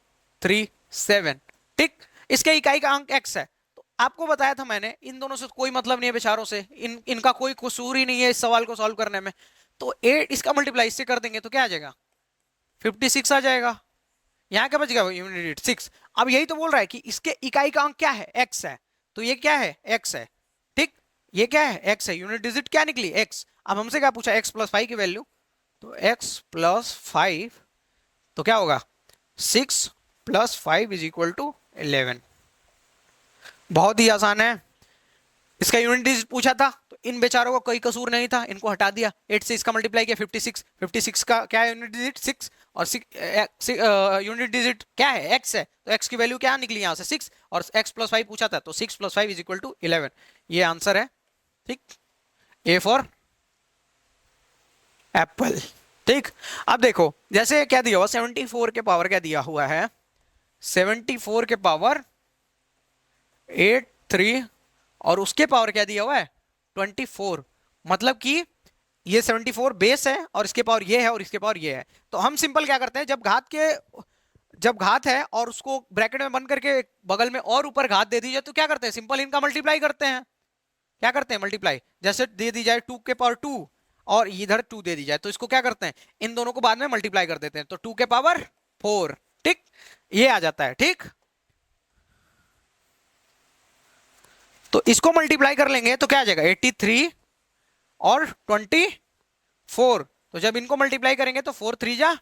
3 7, ठीक। इसके इकाई का अंक x है, तो आपको बताया था मैंने इन दोनों से कोई मतलब नहीं है बेचारों से, इनका कोई कसूर ही नहीं है इस सवाल को सॉल्व करने में। तो 8 इसका मल्टीप्लाई इससे कर देंगे तो क्या आ जाएगा 56 आ जाएगा। यहाँ क्या बच गया यूनिट 6। अब यही तो बोल रहा है कि इसके इकाई का अंक क्या है, x है, तो ये क्या है x है, ठीक। ये क्या है x है, यूनिट डिजिट क्या निकली x। अब हमसे क्या पूछा x प्लस 5 की वैल्यू, तो x प्लस 5 तो क्या होगा 6 प्लस 5 इज इक्वल टू 11। बहुत ही आसान है। इसका यूनिट डिजिट पूछा था तो इन बेचारों को कोई कसूर नहीं था, इनको हटा दिया, 8 से इसका मल्टीप्लाई किया 56, 56 का क्या है यूनिट डिजिट 6, और यूनिट डिजिट क्या है x है, तो x की वैल्यू क्या निकली यहाँ से 6, और x प्लस 5 पूछा था तो 6 प्लस 5 इज इक्वल टू 11, ये आंसर है, ठीक। ए फॉर एप्पल, ठीक। अब देखो जैसे क्या दिया हुआ 74 के पावर क्या दिया हुआ है, 74 के पावर 8 3, और उसके पावर क्या दिया हुआ है 24, मतलब कि ये 74 बेस है और इसके पावर ये है और इसके पावर ये है। तो हम सिंपल क्या करते हैं, जब घात है और उसको ब्रैकेट में बंद करके बगल में और ऊपर घात दे दी जाए तो क्या करते हैं, सिंपल इनका मल्टीप्लाई करते हैं। क्या करते हैं मल्टीप्लाई, जैसे दे दी जाए 2 के पावर 2 और इधर 2 दे दी जाए तो इसको क्या करते हैं, इन दोनों को बाद में मल्टीप्लाई कर देते हैं, तो 2 के पावर 4, ठीक, ये आ जाता है, ठीक। तो इसको मल्टीप्लाई कर लेंगे तो क्या आ जाएगा 83 और 24, तो जब इनको मल्टीप्लाई करेंगे तो 4 3 जा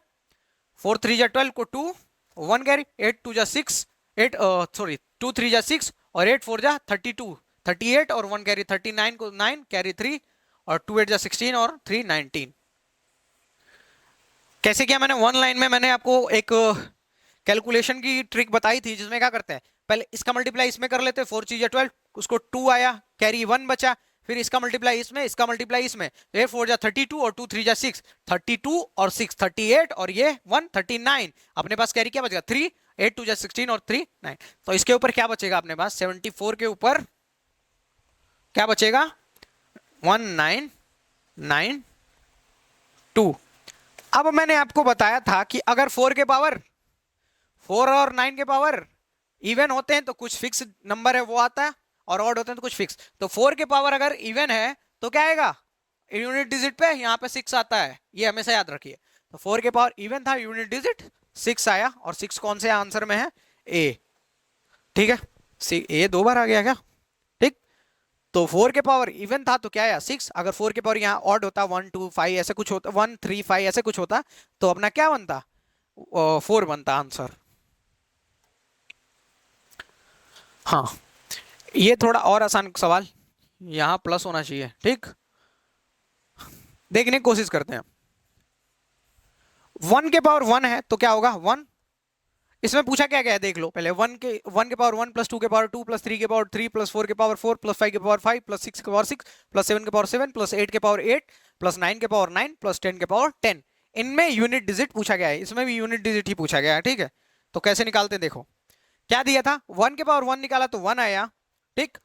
12 को 2 1 कैरी, 8 2 जा 6 8 सॉरी 2 3 जा 6 और 8 4 जा 32 38 और 1 कैरी 39 को 9 कैरी 3 और 2 8 जा 16 और 3 19। कैसे किया मैंने, वन लाइन में मैंने आपको एक कैलकुलेशन की ट्रिक बताई थी जिसमें क्या करते हैं, पहले इसका मल्टीप्लाई इसमें कर लेते हैं, 4 चीज 12 उसको 2 आया कैरी 1 बचा, फिर इसका मल्टीप्लाई इसमें, इसका मल्टीप्लाई इसमें, तो ये 4 जा 32 और 2 3 जा 6 32 और 6 38 और ये 1 39, अपने पास कैरी क्या बचेगा 3 8 2 जा 16 और 3 9, तो इसके ऊपर क्या बचेगा अपने पास 74 के ऊपर क्या बचेगा 1992। अब मैंने आपको बताया था कि अगर 4 के पावर 4 और 9 के पावर इवन होते हैं तो कुछ फिक्स नंबर है वो आता है, और ऑड होते हैं तो कुछ फिक्स, तो 4 के पावर अगर इवन है तो क्या आएगा यूनिट डिजिट पे यहाँ पे 6 आता है, ये हमेशा याद रखिए। तो 4 के पावर इवन था, यूनिट डिजिट 6 आया, और 6 कौन से आंसर में है ए, ठीक है, ए 2 बार आ गया क्या, ठीक। तो 4 के पावर इवन था तो क्या आया 6, अगर 4 के पावर यहाँ ऑड होता 1 2 5 ऐसे कुछ होता 1 3 5 ऐसे कुछ होता तो अपना क्या बनता 4 बनता आंसर। हाँ, ये थोड़ा और आसान सवाल, यहां प्लस होना चाहिए, ठीक। देखने की कोशिश करते हैं। 1 के पावर 1 है तो क्या होगा 1। इसमें पूछा क्या गया है देख लो पहले। 1 के पावर 1 प्लस 2 के पावर 2 प्लस 3 के पावर 3 प्लस 4 के पावर 4 प्लस 5 के पावर 5 प्लस 6 के पावर 6 प्लस 7 के पावर 7 प्लस 8 के पावर 8 प्लस 9 के पावर 9 प्लस 10 के पावर 10। इनमें यूनिट डिजिट पूछा गया है, इसमें भी यूनिट डिजिट ही पूछा गया है, ठीक है। तो कैसे निकालते हैं देखो। क्या दिया था 1 के पावर 1 निकाला तो 1 आया, ठीक।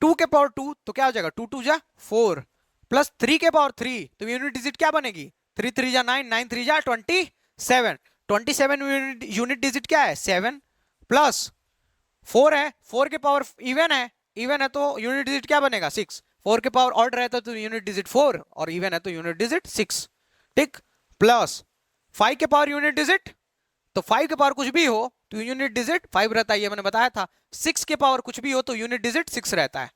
2 के पावर 2 तो क्या हो जाएगा 2 2 जा 4 प्लस 3 के पावर 3 तो यूनिट डिजिट क्या बनेगी 3 3 जा 9 9 3 जा 27 27 यूनिट डिजिट क्या है 7 प्लस 4 है 4 के पावर इवन है तो यूनिट डिजिट क्या बनेगा 6। 4 के पावर ऑड रहता है तो यूनिट डिजिट 4 और इवन है तो यूनिट डिजिट 6, ठीक। प्लस 5 के पावर यूनिट डिजिट तो 5 के पावर कुछ भी हो तो यूनिट डिजिट 5 रहता है, ये मैंने बताया था। 6 के पावर कुछ भी हो तो यूनिट डिजिट 6 रहता है,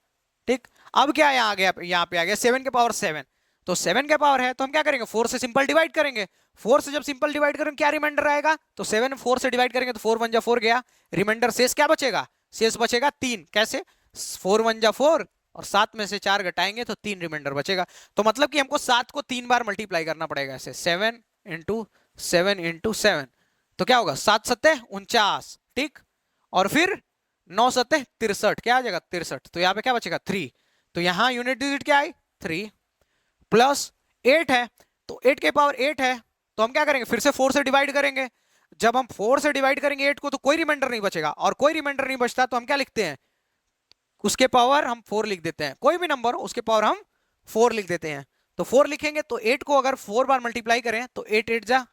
ठीक। अब क्या यहाँ आ गया, यहाँ पे आ गया 7 के पावर 7 तो 7 के पावर है तो हम क्या करेंगे 4 से सिंपल डिवाइड करेंगे। 4 से जब सिंपल डिवाइड करेंगे क्या रिमाइंडर आएगा तो 7 4 से डिवाइड करेंगे तो 4 1 जा 4 गया, रिमाइंडर शेष क्या बचेगा, शेष बचेगा 3। कैसे 4 1 जा 4 और 7 में से 4 घटाएंगे तो 3 रिमाइंडर बचेगा। तो मतलब कि हमको 7 को 3 बार मल्टीप्लाई करना पड़ेगा ऐसे 7 × 7 × 7 तो क्या होगा 7 सत्ते 49, ठीक। और फिर 9 सत्ते 63, क्या आ जाएगा 63। तो यहाँ पे क्या बचेगा 3 तो यहाँ यूनिट डिजिट क्या आई 3 प्लस 8 है तो 8 के पावर 8 है तो हम क्या करेंगे फिर से 4 से डिवाइड करेंगे। जब हम 4 से डिवाइड करेंगे 8 को तो कोई रिमाइंडर नहीं बचेगा और कोई रिमाइंडर नहीं बचता तो हम क्या लिखते हैं उसके पावर हम 4 लिख देते हैं। कोई भी नंबर हो उसके पावर हम 4 लिख देते हैं। तो 4 लिखेंगे तो 8 को अगर 4 बार मल्टीप्लाई करें तो 8 8 जा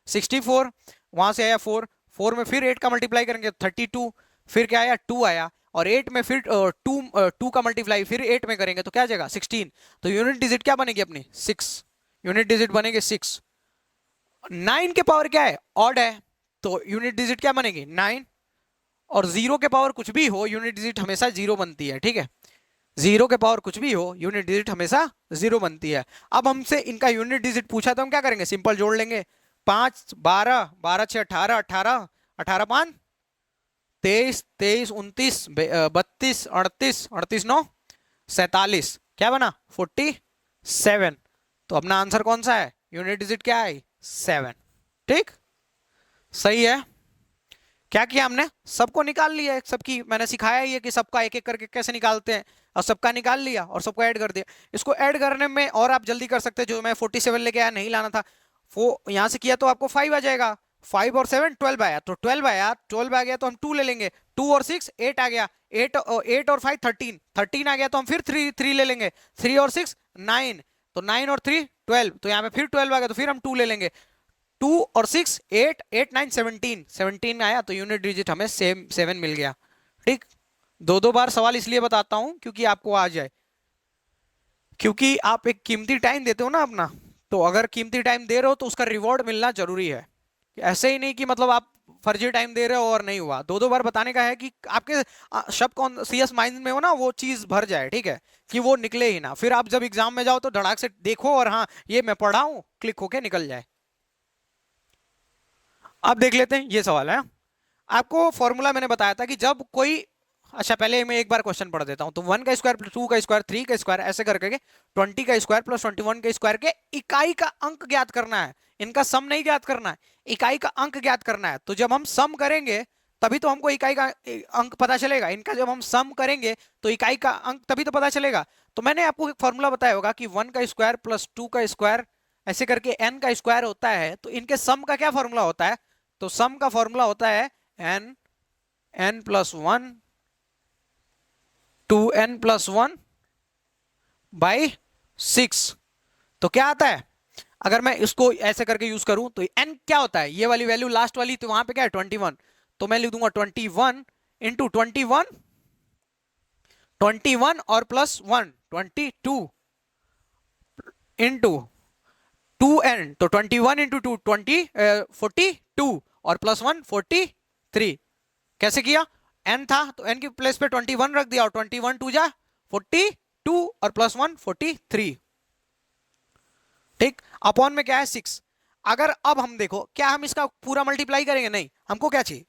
64, वहां से आया 4 4 में फिर 8 का मल्टीप्लाई करेंगे 32, फिर क्या आया 2 आया और 8 में फिर 2 का मल्टीप्लाई फिर 8 में करेंगे तो क्या आ जाएगा 16। तो यूनिट डिजिट क्या बनेगी अपनी 6, यूनिट डिजिट बनेगी 6। 9 के पावर क्या है ऑड है तो यूनिट डिजिट क्या बनेगी 9 और 0 के पावर कुछ भी हो यूनिट डिजिट हमेशा 0 बनती है, ठीक है। 0 के पावर कुछ भी हो यूनिट डिजिट हमेशा 0 बनती है। अब हमसे इनका यूनिट डिजिट पूछा तो हम क्या करेंगे सिंपल जोड़ लेंगे 5 12 12 6 18 18 18 5 23 23 29 32 38 38 9 47 क्या बना 47। तो अपना आंसर कौन सा है यूनिट डिजिट क्या है 7, ठीक। सही है। क्या किया हमने सबको निकाल लिया, सबकी मैंने सिखाया ही है कि सबका एक एक करके कैसे निकालते हैं और सबका निकाल लिया और सबको ऐड कर दिया। इसको ऐड करने में और आप जल्दी कर सकते हैं, जो मैं 47 लेके आया नहीं लाना था वो यहां से किया तो आपको 5 आ जाएगा। 5 और 7 12 आया तो 12 आया, 12 आ गया तो हम 2 ले लेंगे, 2 और 6 8 आ गया, 8 और 5 13 13 आ गया तो हम फिर 3 ले लेंगे, 3 और 6 9 तो 9 और 3 12 तो यहाँ पे फिर 12 आ गया तो फिर हम 2 ले लेंगे, 2 और 6 8 8 9 17 17 आया तो यूनिट डिजिट हमें सेम 7 मिल गया, ठीक। दो दो बार सवाल इसलिए बताता हूं क्योंकि आपको आ जाए, क्योंकि आप एक कीमती टाइम देते हो ना अपना, तो अगर कीमती टाइम दे रहे हो तो उसका रिवॉर्ड मिलना जरूरी है। ऐसे ही नहीं कि मतलब आप फर्जी टाइम दे रहे हो और नहीं हुआ। दो दो बार बताने का है कि आपके सबकॉन्शियस माइंड में हो ना वो चीज भर जाए, ठीक है, कि वो निकले ही ना, फिर आप जब एग्जाम में जाओ तो धड़ाक से देखो और हाँ ये मैं पढ़ा हूं क्लिक होके निकल जाए। अब देख लेते हैं ये सवाल है। आपको फॉर्मूला मैंने बताया था कि जब कोई, अच्छा पहले मैं एक बार क्वेश्चन पढ़ देता हूं। तो 1 का स्क्वायर प्लस 2 का स्क्वायर 3 का स्क्वायर ऐसे करके 20 का स्क्वायर प्लस 21 का स्क्वायर के इकाई का अंक ज्ञात करना है। इनका सम नहीं ज्ञात करना है, इकाई का अंक ज्ञात करना है। तो जब हम सम करेंगे तभी तो हमको इकाई का अंक पता चलेगा। इनका जब हम सम करेंगे तो इकाई का अंक तभी तो पता चलेगा। तो मैंने आपको एक फॉर्मूला बताया होगा कि 1 का स्क्वायर प्लस 2 का स्क्वायर ऐसे करके n का स्क्वायर होता है। तो इनके सम का क्या फॉर्मूला होता है, तो सम का फॉर्मूला होता है n plus 1 2n plus 1 by 6। तो क्या आता है अगर मैं इसको ऐसे करके यूज करूं तो n क्या होता है, ये वाली वैल्यू लास्ट वाली, तो वहां पे क्या है 21, तो मैं लिख दूंगा 21 इंटू 21 और प्लस 1 22 इंटू 2n, तो 21 इंटू 2 42 और प्लस 1 43। कैसे किया, n था तो n की प्लेस पे 21 रख दिया और 21 2 जा 42 और प्लस 1 43, ठीक। अपॉन में क्या है 6। अगर अब हम देखो क्या हम इसका पूरा मल्टीप्लाई करेंगे, नहीं, हमको क्या चाहिए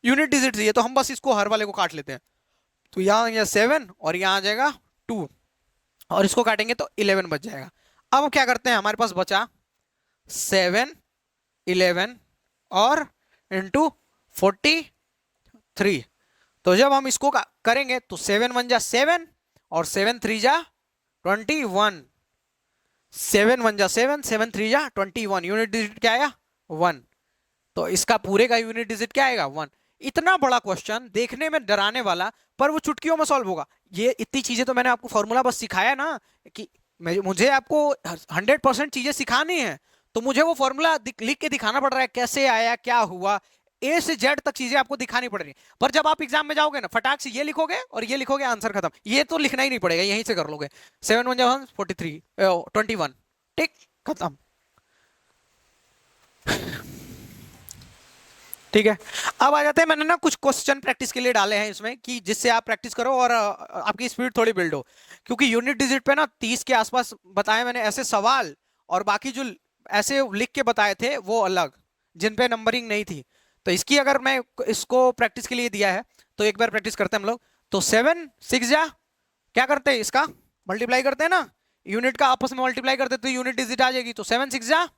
यूनिट डिजिट चाहिए, तो हम बस इसको हर वाले को काट लेते हैं। तो यहाँ आ गया 7 और यहाँ आ जाएगा 2 और इसको काटेंगे तो 11 बच जाएगा। अब हम क्या करते हैं, हमारे पास बचा 7, 11 और इंटू 43। तो जब हम इसको करेंगे तो 7 1 जा 7 और 7 3 जा 21। 7 1 जा 7, 7 3 जा 21। यूनिट डिजिट क्या आया? 1। तो इसका पूरे का यूनिट डिजिट क्या आएगा? 1। इतना बड़ा क्वेश्चन, देखने में डराने वाला, पर वो चुटकियों में सॉल्व होगा। ये इतनी चीजें तो मैंने आपको फॉर्मूला बस सिखाया ना, कि मुझे आपको 100% चीजें सिखानी है, तो मुझे वो फॉर्मूला लिख के दिखाना पड़ रहा है, कैसे आया, क्या हुआ, ए से जेड तक चीजें आपको दिखानी पड़ रही है। पर जब आप एग्जाम में जाओगे ना, फटाक से ये लिखोगे और ये लिखोगे, आंसर खत्म। ये तो लिखना ही नहीं पड़ेगा, यहीं से कर लोगे। 7 1 जा 43, 21, ठीक, खत्म। ठीक है, अब आ जाते हैं, मैंने ना कुछ क्वेश्चन प्रैक्टिस के लिए डाले हैं इसमें, कि जिससे आप प्रैक्टिस करो और आपकी स्पीड थोड़ी बिल्ड हो। क्योंकि यूनिट डिजिट पे ना 30 के आसपास बताए मैंने ऐसे सवाल, और बाकी जो ऐसे लिख के बताए थे वो अलग, जिन पे नंबरिंग नहीं थी। तो इसकी अगर मैं इसको प्रैक्टिस के लिए दिया है, तो एक बार प्रैक्टिस करते हैं हम लोग। तो 7 6 जा, क्या करते हैं, इसका मल्टीप्लाई करते हैं ना, यूनिट का आपस में मल्टीप्लाई करते तो यूनिट डिजिट आ जाएगी। तो 7 6 जा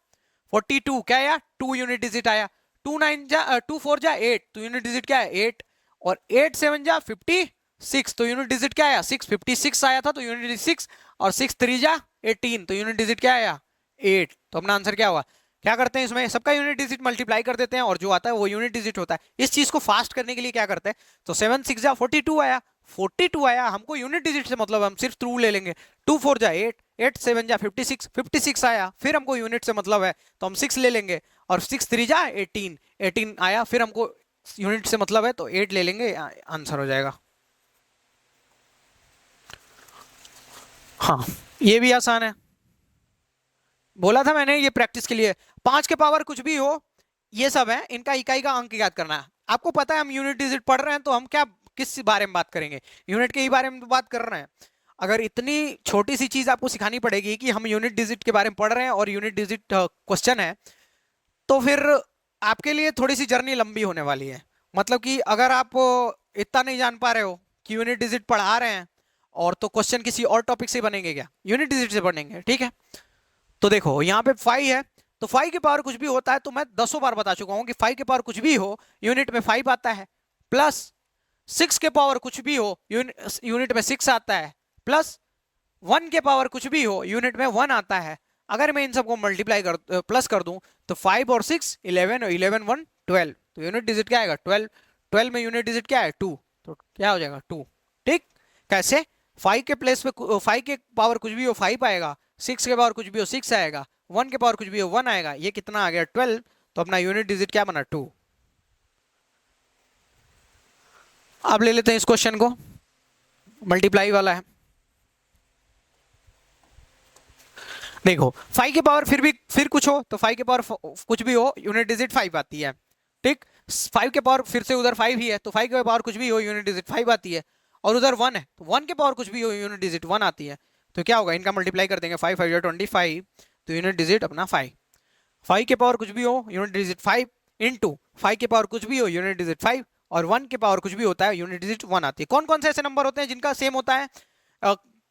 42, क्या आया? 2 यूनिट डिजिट आया। 2 4 जा 8, तो यूनिट डिजिट क्या है? 8। और 8 7 जा 56, तो यूनिट डिजिट क्या आया? 6। 56 आया था तो यूनिट डिजिट 6। और 6 3 जा 18, तो यूनिट डिजिट क्या आया? 8। तो अपना आंसर क्या हुआ? क्या करते हैं, इसमें सबका यूनिट डिजिट मल्टीप्लाई कर देते हैं और जो आता है वो यूनिट डिजिट होता है। इस चीज को फास्ट करने के लिए क्या करते हैं, तो 7 6 जा 42 आया, 42 आया, हमको यूनिट डिजिट से मतलब, हम सिर्फ ट्रू ले लेंगे। 2 4 जा 8, 8 7 जा 56, 56 आया, फिर हमको यूनिट से मतलब है तो हम 6 ले लेंगे। और 6 3 जा 18, 18 आया, फिर हमको यूनिट से मतलब है तो 8 ले लेंगे, आंसर हो जाएगा। हाँ, ये भी आसान है, बोला था मैंने ये प्रैक्टिस के लिए। 5 के पावर कुछ भी हो, ये सब है, इनका इकाई का अंक याद करना है। आपको पता है हम यूनिट डिजिट पढ़ रहे हैं, तो हम क्या, किस बारे में बात करेंगे? यूनिट के ही बारे में बात कर रहे हैं। अगर इतनी छोटी सी चीज आपको सिखानी पड़ेगी कि हम यूनिट डिजिट के बारे में पढ़ रहे हैं और यूनिट डिजिट क्वेश्चन है, तो फिर आपके लिए थोड़ी सी जर्नी लंबी होने वाली है। मतलब कि अगर आप इतना नहीं जान पा रहे हो कि यूनिट डिजिट पढ़ा रहे हैं, और तो क्वेश्चन किसी और टॉपिक से बनेंगे क्या? यूनिट डिजिट से बनेंगे, ठीक है। तो देखो यहाँ पे 5 है, तो 5 के पावर कुछ भी होता है, तो मैं 10 बार बता चुका हूं कि 5 के पावर कुछ भी हो यूनिट में 5 आता है। प्लस 6 के पावर कुछ भी हो यूनिट में 6 आता है। प्लस 1 के पावर कुछ भी हो यूनिट में 1 आता है। अगर मैं इन सबको मल्टीप्लाई कर प्लस कर दूं, तो 5 और 6 11 और 11 1 12, तो यूनिट डिजिट क्या आएगा? 12। 12 में यूनिट डिजिट क्या है? 2, तो क्या हो जाएगा? 2। ठीक, कैसे? 5 के प्लेस पे 5 के पावर कुछ भी हो 5 आएगा, 6 के पावर कुछ भी हो 6 आएगा, 1 के पावर कुछ भी हो 1 आएगा, ये कितना आ गया? 12। तो अपना यूनिट डिजिट क्या बना? 2। अब ले लेते हैं इस क्वेश्चन को, मल्टीप्लाई वाला है। देखो 5 के पावर फिर कुछ हो, तो 5 के पावर कुछ भी हो यूनिट डिजिट 5 आती है। ठीक, 5 के पावर फिर से उधर 5 ही है, तो 5 के पावर कुछ भी हो यूनिट डिजिट 5 आती है। और उधर 1 है, तो 1 के पावर कुछ भी हो यूनिट डिजिट 1 आती है। तो क्या होगा, इनका मल्टीप्लाई कर देंगे, 5 5 25, तो यूनिट डिजिट अपना 5। 5 के पावर कुछ भी हो यूनिट डिजिट 5 इंटू 5 के पावर कुछ भी हो यूनिट डिजिट 5, और 1 के पावर कुछ भी होता है यूनिट डिजिट 1 आती है। कौन कौन से ऐसे नंबर होते हैं जिनका सेम होता है?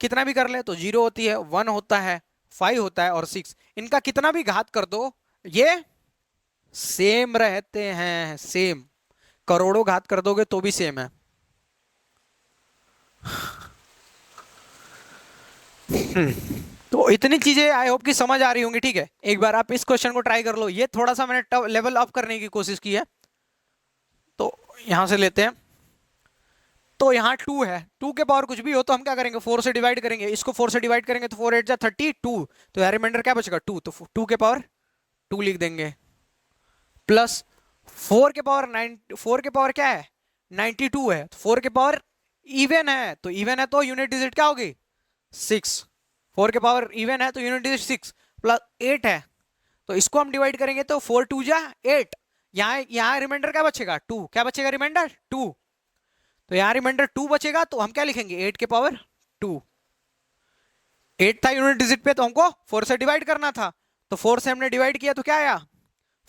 कितना भी कर ले तो 0 होती है, 1 होता है, 5 होता है और 6। इनका कितना भी घात कर दो ये सेम रहते हैं, सेम। करोड़ों घात कर दोगे तो भी सेम है। तो इतनी चीजें आई होप कि समझ आ रही होंगी, ठीक है। एक बार आप इस क्वेश्चन को ट्राई कर लो, ये थोड़ा सा मैंने लेवल अप करने की कोशिश की है। तो यहां से लेते हैं, तो यहाँ 2 है, 2 के पावर कुछ भी हो तो हम क्या करेंगे? 4 से डिवाइड करेंगे, इसको 4 से डिवाइड करेंगे तो 4 8 जा 32, तो यार रिमाइंडर क्या बचेगा? 2, तो 2 के पावर 2 लिख देंगे। प्लस 4 के पावर 9, 4 के पावर क्या है? 92 है, तो 4 के पावर इवन है, तो इवन है तो यूनिट डिजिट क्या होगी? 6। 4 के पावर इवन है तो यूनिट डिजिट 6 प्लस 8 है, तो इसको हम डिवाइड करेंगे तो 4 2 जा 8। यहाँ रिमाइंडर क्या बचेगा? 2। क्या बचेगा रिमाइंडर? 2। तो यहाँ रिमाइंडर 2 बचेगा, तो हम क्या लिखेंगे? 8 के पावर 2। 8 था यूनिट डिजिट पे, तो हमको 4 से डिवाइड करना था, तो 4 से हमने डिवाइड किया तो क्या आया?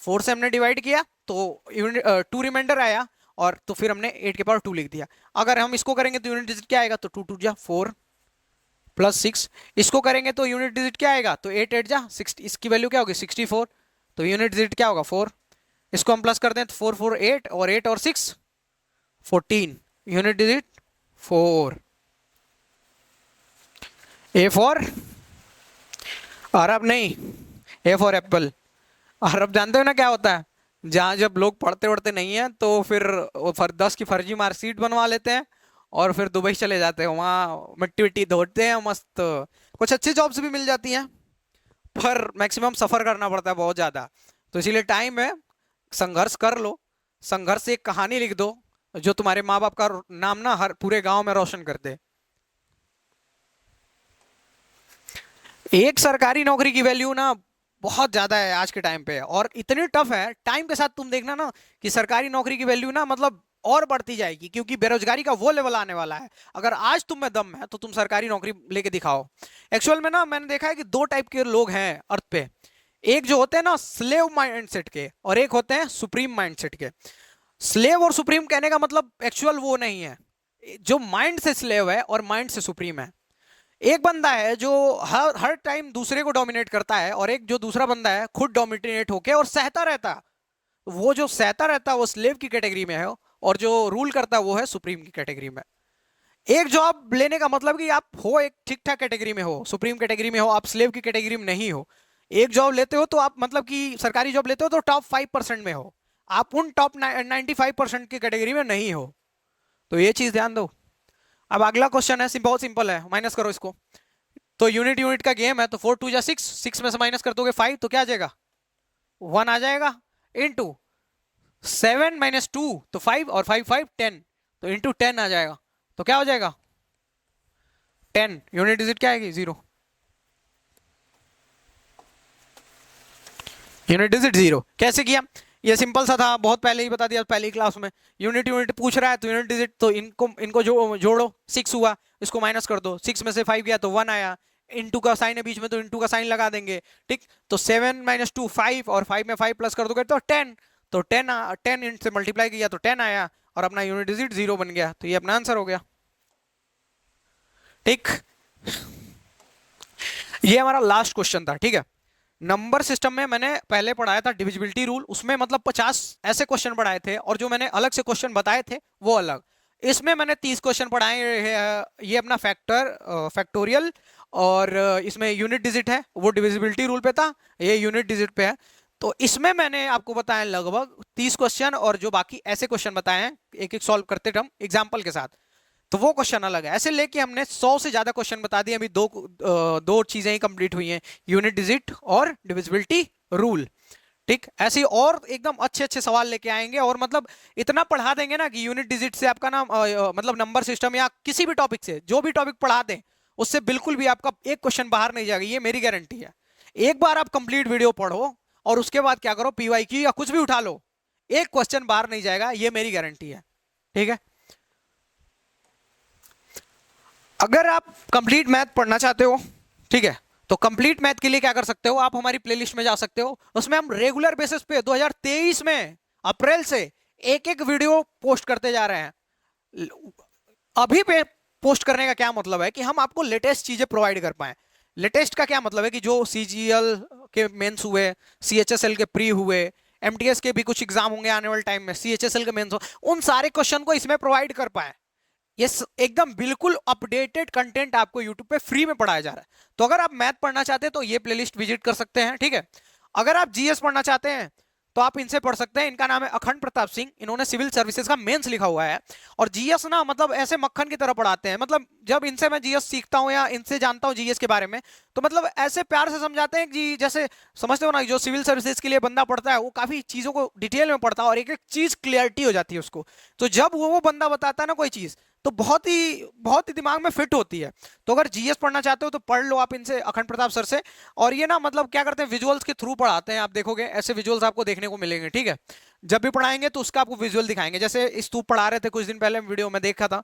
4 से हमने डिवाइड किया तो यूनिट 2 रिमाइंडर आया, और तो फिर हमने 8 के पावर 2 लिख दिया। अगर हम इसको करेंगे तो यूनिट डिजिट क्या आएगा, तो 2 2 जा 4 प्लस 6। इसको करेंगे तो यूनिट डिजिट क्या आएगा, तो 8 8 जा 60, इसकी वैल्यू क्या होगी 64, तो यूनिट डिजिट क्या होगा 4। इसको हम प्लस करते हैं तो 4 4 8 और 8 और 6 14, यूनिट डिजिट 4। ए फॉर अरब नहीं, ए फॉर एप्पल। अरब जानते हो ना क्या होता है, जहां जब लोग पढ़ते वढ़ते नहीं है तो फिर वो 10 की फर्जी मार्कशीट बनवा लेते हैं और फिर दुबई चले जाते हैं, वहाँ मिट्टी विट्टी धोते हैं मस्त। कुछ अच्छी जॉब्स भी मिल जाती हैं पर मैक्सिमम सफर करना पड़ता है बहुत ज्यादा, तो इसीलिए टाइम है, संघर्ष कर लो। संघर्ष से एक कहानी लिख दो जो तुम्हारे माँ बाप का नाम ना हर पूरे गांव में रोशन कर दे। एक सरकारी नौकरी की वैल्यू ना बहुत ज्यादा है आज के टाइम पे, और इतनी टफ है, टाइम के साथ तुम देखना ना कि सरकारी नौकरी की वैल्यू ना मतलब और बढ़ती जाएगी, क्योंकि बेरोजगारी का वो लेवल आने वाला है। अगर आज तुम में दम है तो तुम सरकारी नौकरी लेके दिखाओ। एक्चुअल में ना मैंने देखा है कि दो टाइप के लोग हैं अर्थ पे, एक जो होते हैं ना स्लेव माइंडसेट के, और एक होते हैं सुप्रीम माइंडसेट के। स्लेव और सुप्रीम कहने का मतलब एक्चुअल वो नहीं है, जो माइंड से स्लेव है और माइंड से सुप्रीम है। एक बंदा है जो हर हर टाइम दूसरे को डोमिनेट करता है, और एक जो दूसरा बंदा है खुद डोमिनेट होके और सहता रहता है। वो जो सहता रहता है वो स्लेव की कैटेगरी में है, और जो रूल करता है वो है सुप्रीम की कैटेगरी में। एक जॉब लेने का मतलब कि आप हो एक ठीक ठाक कैटेगरी में हो, सुप्रीम कैटेगरी में हो, आप स्लेव की कैटेगरी में नहीं हो। एक जॉब लेते हो तो आप मतलब कि सरकारी जॉब लेते हो तो टॉप 5% में हो, आप उन टॉप 95% की कैटेगरी में नहीं हो, तो ये चीज ध्यान दो। अब अगला क्वेश्चन है, बहुत सिंपल है, माइनस करो इसको। तो यूनिट यूनिट का गेम है, तो 4 2 जा 6, 6 में से माइनस कर दोगे 5, तो क्या आ जाएगा 1 आ जाएगा, इनटू 7 माइनस 2 तो 5, और 5 5 10, तो इनटू 10 आ जाएगा, तो क्या हो जाएगा 10, यूनिट डिजिट क्या आएगी 0, यूनिट डिजिट 0। कैसे किया, ये सिंपल सा था, बहुत पहले ही बता दिया पहली क्लास में। यूनिट यूनिट पूछ रहा है तो यूनिट डिजिट, तो इनको इनको जोड़ो, 6 हुआ, इसको माइनस कर दो, 6 में से 5 गया तो 1 आया, इनटू का साइन है बीच में तो इनटू का साइन लगा देंगे, ठीक। तो 7 माइनस 2 5, और 5 में 5 प्लस कर दोगे तो 10, तो 10 इन से मल्टीप्लाई किया तो 10 आया, और अपना यूनिट डिजिट 0 बन गया, तो ये अपना आंसर हो गया, ठीक। ये हमारा लास्ट क्वेश्चन था, ठीक है। नंबर सिस्टम में मैंने पहले पढ़ाया था डिविजिबिलिटी रूल, उसमें मतलब 50 ऐसे क्वेश्चन पढ़ाए थे, और जो मैंने अलग से क्वेश्चन बताए थे वो अलग। इसमें मैंने 30 क्वेश्चन पढ़ाए हैं। ये अपना फैक्टोरियल, और इसमें यूनिट डिजिट है, वो डिविजिबिलिटी रूल पे था, ये यूनिट डिजिट पे है। तो इसमें मैंने आपको बताया लगभग 30 क्वेश्चन, और जो बाकी ऐसे क्वेश्चन बताए हैं एक एक सॉल्व करते हम एग्जाम्पल के साथ, तो वो क्वेश्चन अलग है। ऐसे लेके हमने 100 से ज्यादा क्वेश्चन बता दिए, अभी दो चीजें ही कंप्लीट हुई हैं, यूनिट डिजिट और डिविजिबिलिटी रूल, ठीक। ऐसे और एकदम अच्छे अच्छे सवाल लेके आएंगे, और मतलब इतना पढ़ा देंगे ना कि यूनिट डिजिट से आपका ना मतलब नंबर सिस्टम या किसी भी टॉपिक से जो भी टॉपिक पढ़ा दें उससे बिल्कुल भी आपका एक क्वेश्चन बाहर नहीं जाएगा, ये मेरी गारंटी है। एक बार आप कंप्लीट वीडियो पढ़ो और उसके बाद क्या करो, पीवाईक्यू या कुछ भी उठा लो, एक क्वेश्चन बाहर नहीं जाएगा, ये मेरी गारंटी है, ठीक है। अगर आप कंप्लीट मैथ पढ़ना चाहते हो, ठीक है, तो कंप्लीट मैथ के लिए क्या कर सकते हो, आप हमारी प्लेलिस्ट में जा सकते हो, उसमें हम रेगुलर बेसिस पे 2023 में अप्रैल से एक एक वीडियो पोस्ट करते जा रहे हैं। अभी पे पोस्ट करने का क्या मतलब है कि हम आपको लेटेस्ट चीजें प्रोवाइड कर पाए। लेटेस्ट का क्या मतलब है कि जो सीजीएल के मेंस हुए, सीएचएसएल के प्री हुए, एमटीएस के भी कुछ एग्जाम होंगे आने वाले टाइम में, सीएचएसएल के मेंस हो, उन सारे क्वेश्चन को इसमें प्रोवाइड कर पाए। ये एकदम बिल्कुल अपडेटेड कंटेंट आपको यूट्यूब पे फ्री में पढ़ाया जा रहा है। तो अगर आप मैथ पढ़ना चाहते हैं तो ये प्लेलिस्ट विजिट कर सकते हैं, ठीक है। अगर आप जीएस पढ़ना चाहते हैं तो आप इनसे पढ़ सकते हैं, इनका नाम है अखंड प्रताप सिंह, इन्होंने सिविल सर्विसेज का मेंस लिखा हुआ है, और जीएस ना मतलब ऐसे मक्खन की तरह पढ़ाते हैं, मतलब जब इनसे मैं जीएस सीखता हूं या इनसे जानता हूं जीएस के बारे में, तो मतलब ऐसे प्यार से समझाते हैं कि जैसे समझते हो ना, जो सिविल सर्विसेज के लिए बंदा पढ़ता है वो काफी चीजों को डिटेल में पढ़ता है और एक एक चीज क्लियरिटी हो जाती है उसको। तो जब वो बंदा बताता है ना कोई चीज, तो बहुत ही दिमाग में फिट होती है। तो अगर जीएस पढ़ना चाहते हो तो पढ़ लो आप इनसे, अखंड प्रताप सर से। और ये ना मतलब क्या करते हैं, विजुअल्स के थ्रू पढ़ाते हैं, आप देखोगे ऐसे विजुअल्स आपको देखने को मिलेंगे, ठीक है। जब भी पढ़ाएंगे तो उसका आपको विजुअल दिखाएंगे, जैसे स्तूप पढ़ा रहे थे कुछ दिन पहले वीडियो में देखा था,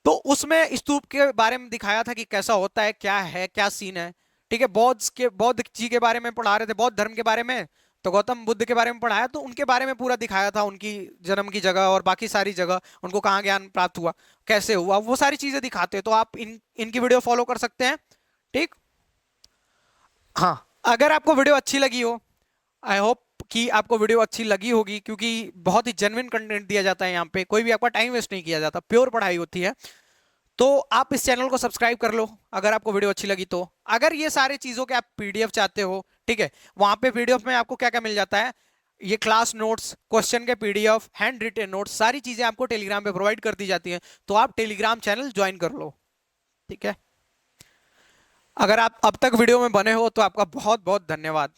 तो उसमें स्तूप के बारे में दिखाया था कि कैसा होता है, क्या सीन है, ठीक है। बौद्ध जी के बारे में पढ़ा रहे थे, बौद्ध धर्म के बारे में, तो गौतम बुद्ध के बारे में पढ़ाया, तो उनके बारे में पूरा दिखाया था, उनकी जन्म की जगह और बाकी सारी जगह, उनको कहाँ ज्ञान प्राप्त हुआ, कैसे हुआ, वो सारी चीजें दिखाते हैं। तो आप इनकी वीडियो फॉलो कर सकते हैं। ठीक। हाँ, अगर आपको वीडियो अच्छी लगी हो, आई होप कि आपको वीडियो अच्छी लगी होगी, क्योंकि बहुत ही जेन्युइन कंटेंट दिया जाता है यहाँ पे, कोई भी आपका टाइम वेस्ट नहीं किया जाता, प्योर पढ़ाई होती है। तो आप इस चैनल को सब्सक्राइब कर लो अगर आपको वीडियो अच्छी लगी तो। अगर ये सारे चीजों के आप पीडीएफ चाहते हो, ठीक है, वहां पे पीडीएफ में आपको क्या क्या मिल जाता है, ये क्लास नोट्स, क्वेश्चन के पीडीएफ, हैंड रिटन नोट्स, सारी चीजें आपको टेलीग्राम पे प्रोवाइड कर दी जाती हैं। तो आप टेलीग्राम चैनल ज्वाइन कर लो। ठीक है। अगर आप अब तक वीडियो में बने हो तो आपका बहुत बहुत धन्यवाद।